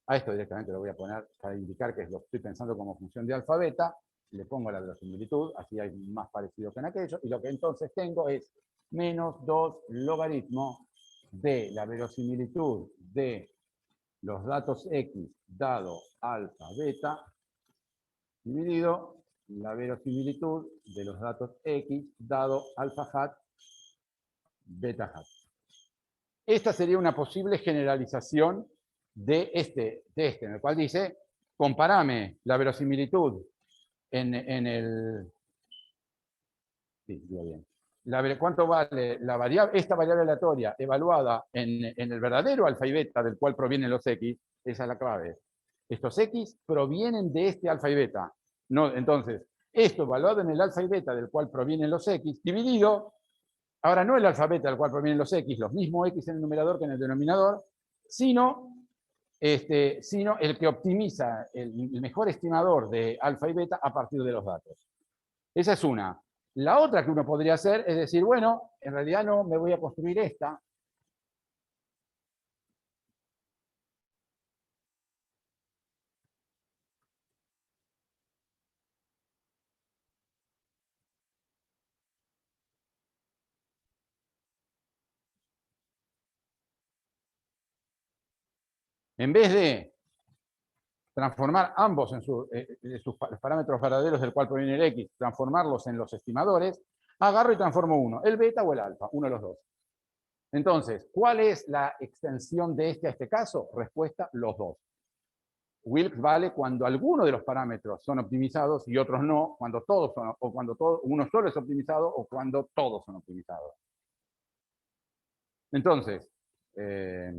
a esto directamente lo voy a poner para indicar que lo estoy pensando como función de alfa beta, le pongo la verosimilitud, así hay más parecido que en aquello, y lo que entonces tengo es menos 2 logaritmo de la verosimilitud de los datos x dado alfa beta dividido la verosimilitud de los datos x dado alfa hat beta hat. Esta sería una posible generalización de este, en el cual dice, comparame la verosimilitud en el... Sí, digo bien. ¿Cuánto vale esta variable aleatoria evaluada en el verdadero alfa y beta del cual provienen los x? Esa es la clave. Estos x provienen de este alfa y beta. No, entonces, esto evaluado en el alfa y beta del cual provienen los x, dividido, ahora no el alfa beta del cual provienen los x, los mismos x en el numerador que en el denominador, sino el que optimiza el mejor estimador de alfa y beta a partir de los datos. Esa es una. La otra que uno podría hacer es decir, bueno, en realidad no me voy a construir esta. En vez de transformar ambos en sus parámetros verdaderos del cual proviene el x, transformarlos en los estimadores, agarro y transformo uno, el beta o el alfa, uno de los dos. Entonces, ¿cuál es la extensión de a este caso? Respuesta, los dos. Wilks vale cuando alguno de los parámetros son optimizados y otros no, cuando todos son, o cuando uno solo es optimizado o cuando todos son optimizados. Entonces, de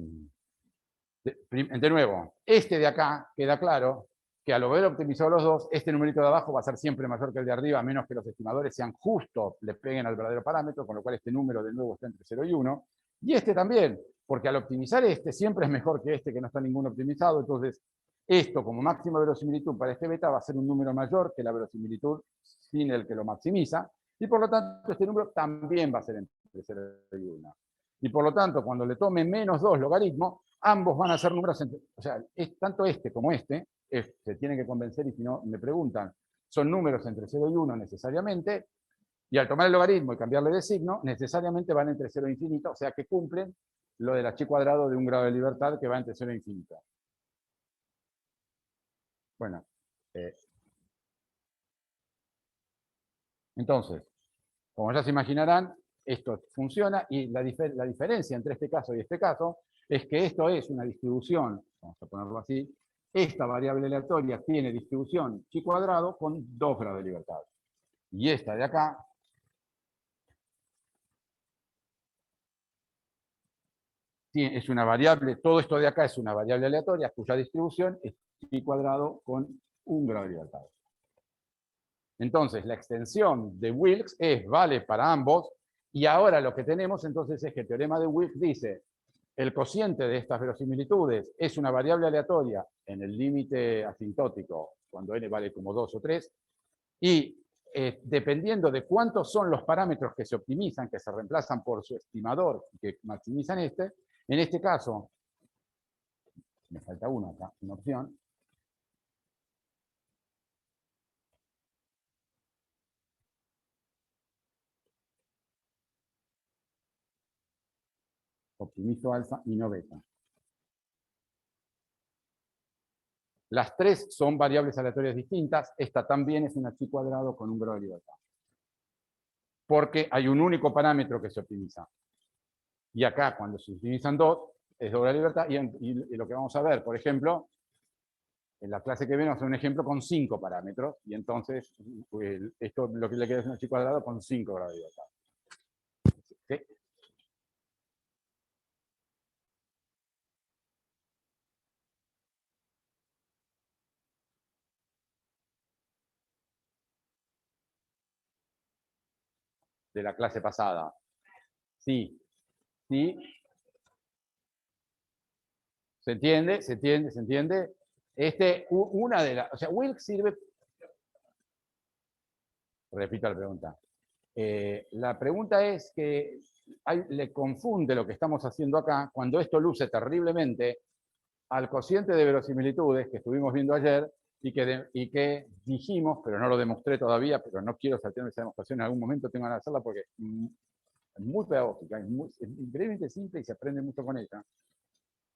nuevo, este de acá queda claro que al haber optimizado los dos, este numerito de abajo va a ser siempre mayor que el de arriba, a menos que los estimadores sean justos, le peguen al verdadero parámetro, con lo cual este número de nuevo está entre 0 y 1. Y este también, porque al optimizar este siempre es mejor que este que no está ninguno optimizado, entonces esto como máxima verosimilitud para este beta va a ser un número mayor que la verosimilitud sin el que lo maximiza, y por lo tanto este número también va a ser entre 0 y 1. Y por lo tanto, cuando le tome menos 2 logaritmo, ambos van a ser números, o sea, tanto este como este, se tienen que convencer y si no, me preguntan, son números entre 0 y 1 necesariamente, y al tomar el logaritmo y cambiarle de signo, necesariamente van entre 0 e infinito, o sea que cumplen lo del h cuadrado de un grado de libertad que va entre 0 e infinito. Bueno, entonces, como ya se imaginarán, esto funciona y la diferencia entre este caso y este caso es que esto es una distribución, vamos a ponerlo así, esta variable aleatoria tiene distribución chi cuadrado con 2 grados de libertad. Y esta de acá es una variable, todo esto de acá es una variable aleatoria cuya distribución es chi cuadrado con 1 grado de libertad. Entonces, la extensión de Wilks vale para ambos, y ahora lo que tenemos entonces es que el teorema de Wilks dice el cociente de estas verosimilitudes es una variable aleatoria en el límite asintótico, cuando n vale como 2 o 3, y dependiendo de cuántos son los parámetros que se optimizan, que se reemplazan por su estimador, que maximizan en este caso, me falta uno acá, una opción, optimizo alfa y no beta. Las tres son variables aleatorias distintas. Esta también es una chi cuadrado con un grado de libertad. Porque hay un único parámetro que se optimiza. Y acá, cuando se optimizan dos, es doble libertad. Y lo que vamos a ver, por ejemplo, en la clase que viene vamos a hacer un ejemplo con 5 parámetros. Y entonces, esto lo que le queda es una chi cuadrado con 5 grados de libertad. ¿Sí? De la clase pasada. Sí, sí. ¿Se entiende? ¿Se entiende? ¿Se entiende? Una de las, o sea, Wilks sirve. Repito la pregunta. La pregunta es que le confunde lo que estamos haciendo acá cuando esto luce terriblemente al cociente de verosimilitudes que estuvimos viendo ayer y que dijimos, pero no lo demostré todavía, pero no quiero saltarme esa demostración, en algún momento tengo que hacerla porque es muy pedagógica, es increíblemente simple y se aprende mucho con ella.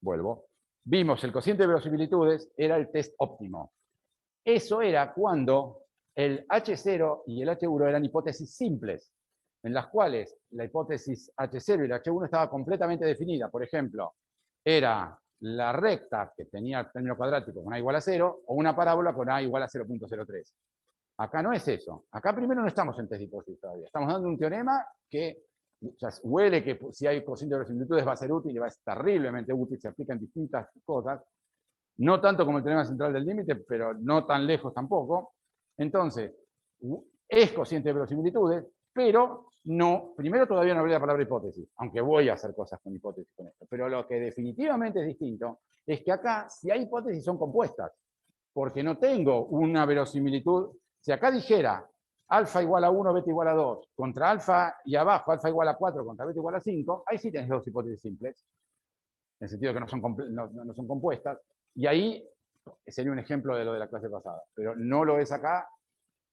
Vuelvo. Vimos el cociente de verosimilitudes era el test óptimo. Eso era cuando el H0 y el H1 eran hipótesis simples, en las cuales la hipótesis H0 y la H1 estaba completamente definida. Por ejemplo, era la recta que tenía el término cuadrático con A igual a 0 o una parábola con A igual a 0.03. Acá no es eso. Acá primero no estamos en test de hipótesis todavía. Estamos dando un teorema que huele que si hay cociente de verosimilitudes va a ser útil y va a ser terriblemente útil, se aplica en distintas cosas. No tanto como el teorema central del límite, pero no tan lejos tampoco. Entonces, es cociente de verosimilitudes, pero no, primero todavía no hablé la palabra hipótesis, aunque voy a hacer cosas con hipótesis con esto. Pero lo que definitivamente es distinto es que acá, si hay hipótesis, son compuestas, porque no tengo una verosimilitud. Si acá dijera alfa igual a 1, beta igual a 2, contra alfa y abajo, alfa igual a 4, contra beta igual a 5, ahí sí tenés dos hipótesis simples, en el sentido de que no son compuestas, y ahí sería un ejemplo de lo de la clase pasada, pero no lo es acá,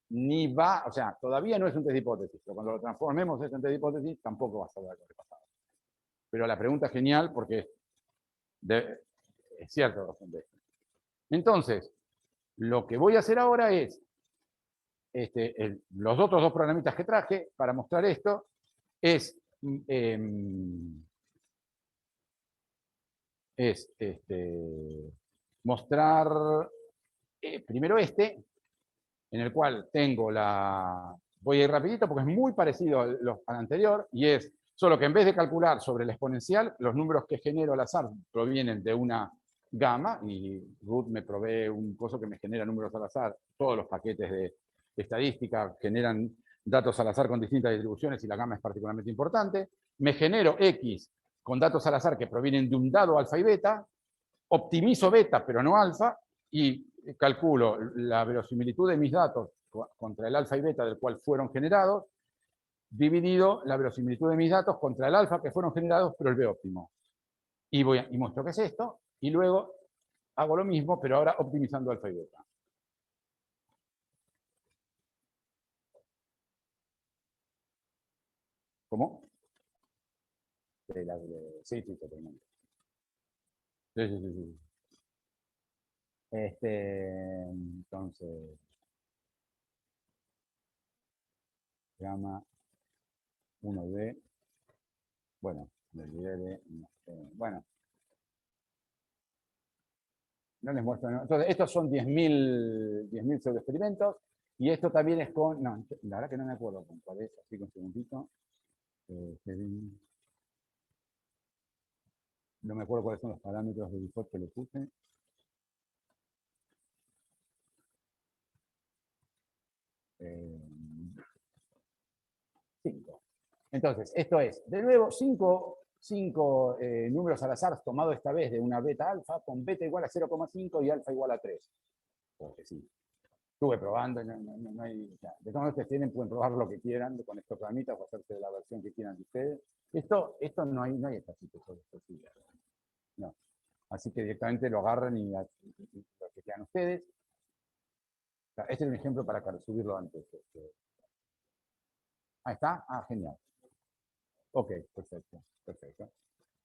ni va, o sea, todavía no es un test de hipótesis, pero cuando lo transformemos en test de hipótesis, tampoco va a ser la clase pasada. Pero la pregunta es genial porque es cierto. Entonces, lo que voy a hacer ahora es, los otros dos programitas que traje para mostrar esto, es mostrar primero en el cual tengo voy a ir rapidito porque es muy parecido al anterior, y es Solo que en vez de calcular sobre la exponencial, los números que genero al azar provienen de una gama, y Root me provee un coso que me genera números al azar. Todos los paquetes de estadística generan datos al azar con distintas distribuciones y la gama es particularmente importante. Me genero X con datos al azar que provienen de un dado alfa y beta, optimizo beta pero no alfa, y calculo la verosimilitud de mis datos contra el alfa y beta del cual fueron generados, dividido la verosimilitud de mis datos contra el alfa que fueron generados, pero el B óptimo. Y muestro qué es esto, y luego hago lo mismo, pero ahora optimizando alfa y beta. ¿Cómo? Sí, totalmente. Sí. Entonces, gamma 1D, bueno, me olvidé de, bueno, no les muestro, ¿no? Entonces, estos son 10.000 pseudoexperimentos, y esto también es con, no, la verdad que no me acuerdo con cuál es, así que un segundito. No me acuerdo cuáles son los parámetros de default que le puse. Cinco. Entonces, esto es, de nuevo, cinco números al azar tomado esta vez de una beta alfa, con beta igual a 0,5 y alfa igual a 3. Porque sí. Estuve probando, no hay, o sea, de todos ustedes pueden probar lo que quieran con estos programitas o hacerse la versión que quieran de ustedes. Esto no hay ejercicio sobre esto. No. Así que directamente lo agarran y lo que quieran ustedes. O sea, este es un ejemplo para subirlo antes. Ahí está. Ah, genial. Ok, perfecto.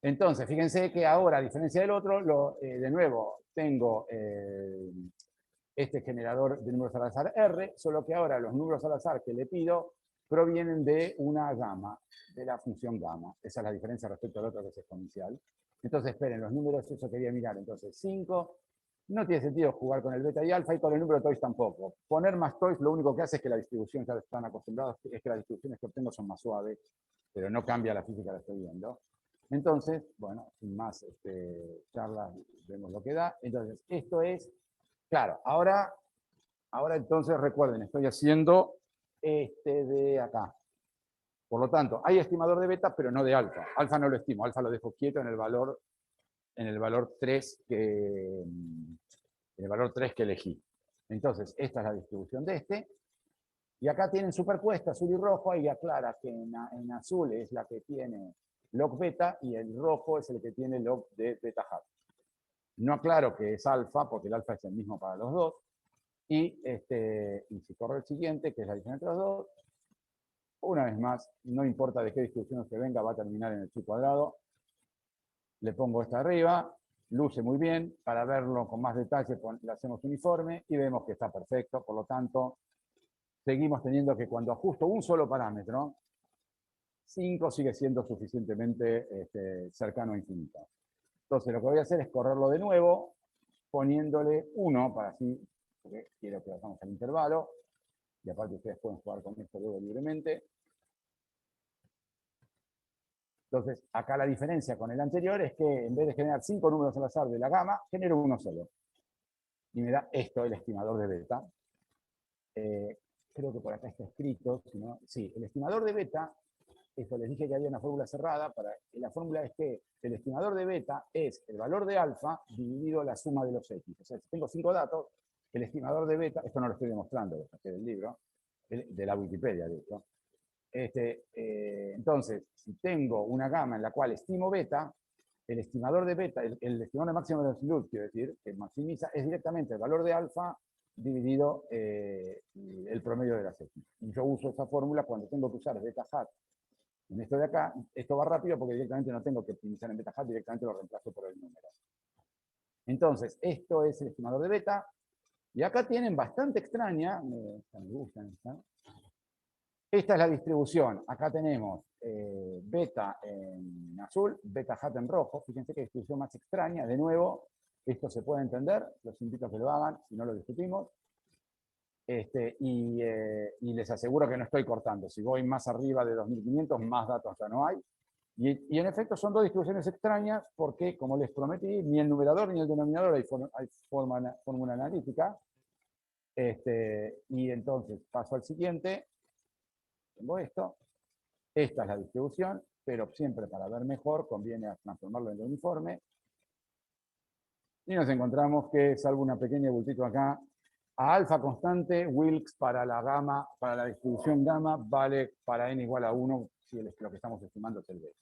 Entonces, fíjense que ahora, a diferencia del otro, de nuevo, tengo este generador de números al azar R, solo que ahora los números al azar que le pido provienen de una gama, de la función gamma. Esa es la diferencia respecto al otro que es exponencial. Entonces, esperen, los números, eso quería mirar. Entonces, 5, no tiene sentido jugar con el beta y alfa, y con el número de toys tampoco. Poner más toys lo único que hace es que la distribución, ya están acostumbrados, es que las distribuciones que obtengo son más suaves, pero no cambia la física que estoy viendo. Entonces, bueno, sin más charlas, vemos lo que da. Entonces, esto es, claro, ahora entonces recuerden, estoy haciendo este de acá. Por lo tanto, hay estimador de beta, pero no de alfa. Alfa no lo estimo, alfa lo dejo quieto en el valor 3 que elegí. Entonces, esta es la distribución de este. Y acá tienen superpuesta azul y rojo, y aclara que en azul es la que tiene log beta y el rojo es el que tiene log de beta hat. No aclaro que es alfa, porque el alfa es el mismo para los dos. Y si corro el siguiente, que es la diferencia entre los dos, una vez más, no importa de qué distribución se venga, va a terminar en el chi cuadrado. Le pongo esta arriba, luce muy bien. Para verlo con más detalle, le hacemos uniforme y vemos que está perfecto. Por lo tanto, seguimos teniendo que cuando ajusto un solo parámetro, 5 sigue siendo suficientemente cercano a infinito. Entonces, lo que voy a hacer es correrlo de nuevo, poniéndole 1 para así, porque quiero que bajamos al intervalo, y aparte ustedes pueden jugar con esto luego libremente. Entonces, acá la diferencia con el anterior es que en vez de generar 5 números al azar de la gama, genero uno solo. Y me da esto, el estimador de beta. Creo que por acá está escrito, si no, sí, el estimador de beta, esto les dije que había una fórmula cerrada, la fórmula es que el estimador de beta es el valor de alfa dividido la suma de los X. O sea, si tengo 5 datos, el estimador de beta, esto no lo estoy demostrando, lo saqué del libro, de la Wikipedia, de hecho. Entonces, si tengo una gama en la cual estimo beta, el estimador de beta, el estimador de máxima velocidad, quiero decir, que maximiza, es directamente el valor de alfa dividido el promedio de las X. Y yo uso esa fórmula cuando tengo que usar beta hat. En esto de acá, esto va rápido porque directamente no tengo que optimizar en beta hat, directamente lo reemplazo por el número. Entonces, esto es el estimador de beta. Y acá tienen bastante extraña, me gusta esta. Esta es la distribución. Acá tenemos beta en azul, beta hat en rojo. Fíjense qué distribución más extraña. De nuevo, esto se puede entender. Los invito a que lo hagan, si no lo discutimos. Y les aseguro que no estoy cortando. Si voy más arriba de 2500, más datos ya no hay. Y en efecto son dos distribuciones extrañas porque, como les prometí, ni el numerador ni el denominador hay fórmula analítica. Y entonces paso al siguiente. Tengo esto. Esta es la distribución, pero siempre para ver mejor conviene transformarlo en uniforme. Y nos encontramos que, salvo una pequeña bultito acá, a alfa constante, Wilks para la gamma, para la distribución gamma, vale para n igual a 1 si lo que estamos estimando es el beta.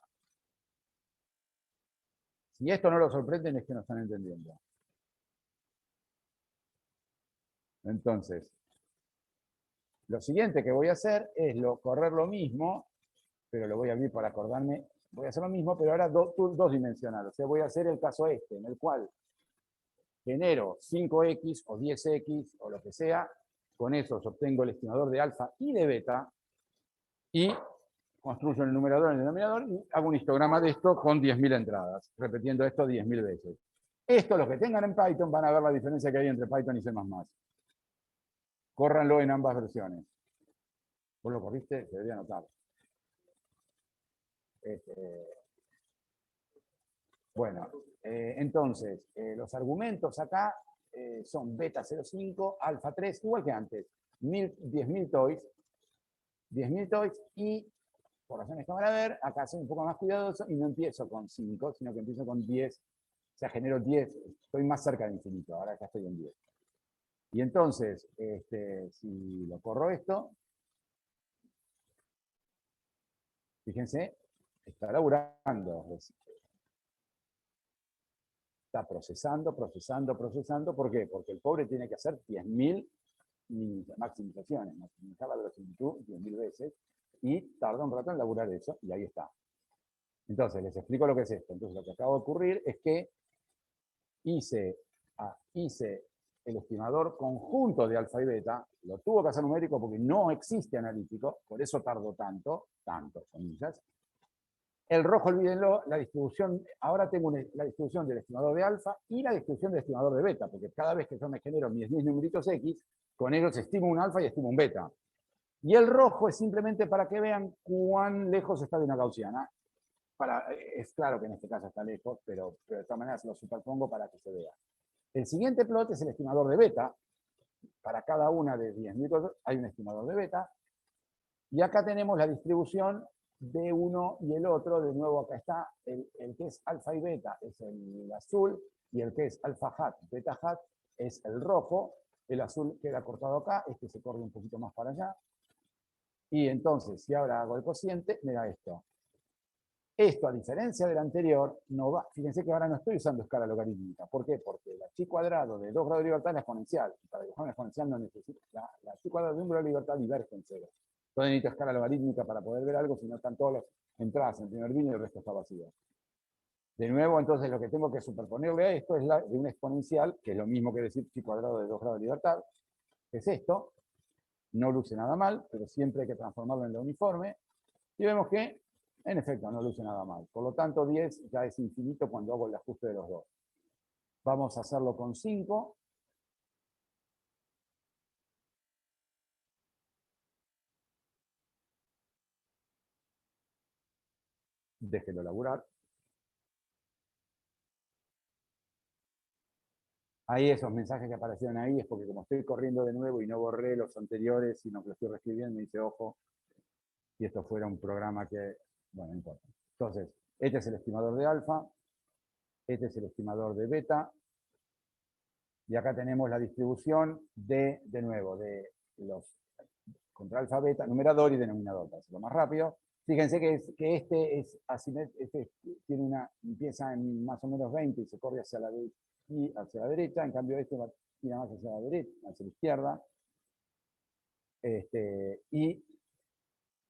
Si esto no lo sorprenden es que no están entendiendo. Entonces, lo siguiente que voy a hacer es correr lo mismo, pero lo voy a abrir para acordarme. Voy a hacer lo mismo, pero ahora dos dimensional. O sea, voy a hacer el caso en el cual genero 5x o 10x o lo que sea. Con eso obtengo el estimador de alfa y de beta. Y construyo el numerador y el denominador y hago un histograma de esto con 10.000 entradas, repitiendo esto 10.000 veces. Esto, los que tengan en Python, van a ver la diferencia que hay entre Python y C++. Córranlo en ambas versiones. ¿Vos lo corriste? Se debería notar. Bueno, entonces, los argumentos acá son beta 0,5, alfa 3, igual que antes. 10.000 toys. 10.000 toys y, por razones que van a ver, acá soy un poco más cuidadoso y no empiezo con 5, sino que empiezo con 10. O sea, genero 10. Estoy más cerca del infinito, ahora ya estoy en 10. Y entonces, si lo corro esto, fíjense, está laburando. Está procesando. ¿Por qué? Porque el pobre tiene que hacer 10.000 maximizaciones, maximizar la verosimilitud 10.000 veces, y tarda un rato en laburar eso, y ahí está. Entonces, les explico lo que es esto. Entonces, lo que acaba de ocurrir es que hice el estimador conjunto de alfa y beta, lo tuvo que hacer numérico porque no existe analítico, por eso tardó tanto, comillas. El rojo, olvídenlo, la distribución, ahora tengo la distribución del estimador de alfa y la distribución del estimador de beta, porque cada vez que yo me genero mis 10 numeritos X, con ellos estimo un alfa y estimo un beta. Y el rojo es simplemente para que vean cuán lejos está de una gaussiana. Es claro que en este caso está lejos, pero de todas maneras lo superpongo para que se vea. El siguiente plot es el estimador de beta. Para cada una de 10.000 cosas hay un estimador de beta. Y acá tenemos la distribución de uno y el otro. De nuevo, acá está el que es alfa y beta, es el azul, y el que es alfa hat, beta hat, es el rojo. El azul queda cortado acá, este se corre un poquito más para allá. Y entonces, si ahora hago el cociente, mira esto. Esto, a diferencia del anterior, no va. Fíjense que ahora no estoy usando escala logarítmica. ¿Por qué? Porque la chi cuadrado de 2 grados de libertad es exponencial. Y para dibujar una exponencial no necesito. La chi cuadrado de 1 grado de libertad diverge en cero. Entonces necesito escala logarítmica para poder ver algo, si no están todas las entradas en primer bino y el resto está vacío. De nuevo, entonces lo que tengo que superponerle a esto es la de una exponencial, que es lo mismo que decir chi cuadrado de 2 grados de libertad, que es esto. No luce nada mal, pero siempre hay que transformarlo en lo uniforme. Y vemos que, en efecto, no luce nada mal. Por lo tanto, 10 ya es infinito cuando hago el ajuste de los dos. Vamos a hacerlo con 5. Déjelo laburar. Ahí esos mensajes que aparecieron ahí es porque como estoy corriendo de nuevo y no borré los anteriores, sino que lo estoy reescribiendo, me dice, ojo, si esto fuera un programa que, bueno, no importa. Entonces, este es el estimador de alfa, este es el estimador de beta, y acá tenemos la distribución de nuevo, de los contra alfa, beta, numerador y denominador, para hacerlo más rápido. Fíjense que este es tiene empieza en más o menos 20 y se corre hacia la derecha, en cambio este va tira más hacia la derecha, hacia la izquierda. Y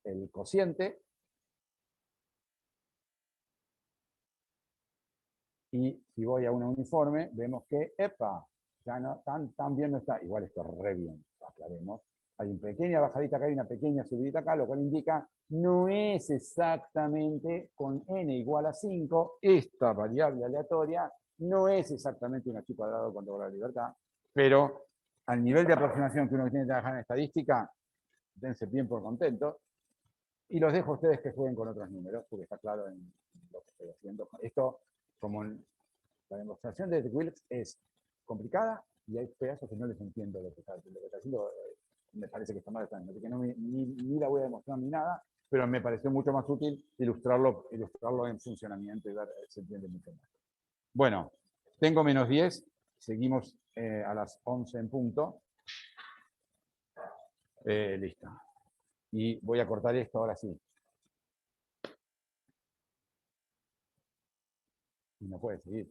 el cociente, y si voy a una uniforme, vemos que, epa, ya no, tan bien no está, igual esto re bien, aclaremos. Hay una pequeña bajadita acá y una pequeña subidita acá, lo cual indica no es exactamente con n igual a 5, esta variable aleatoria no es exactamente una chi cuadrado con 2 grados de libertad, pero al nivel de aproximación que uno tiene que trabajar en estadística, dense bien por contento, Y los dejo a ustedes que jueguen con otros números, porque está claro en lo que estoy haciendo. Esto, como la demostración de Wilks es complicada y hay pedazos que no les entiendo lo que está haciendo. Me parece que está mal, así que ni la voy a demostrar ni nada, pero me pareció mucho más útil ilustrarlo en funcionamiento y ver si se entiende mucho más. Bueno, tengo -10, seguimos a las 11 en punto. Listo. Y voy a cortar esto ahora sí. Y no puede seguir.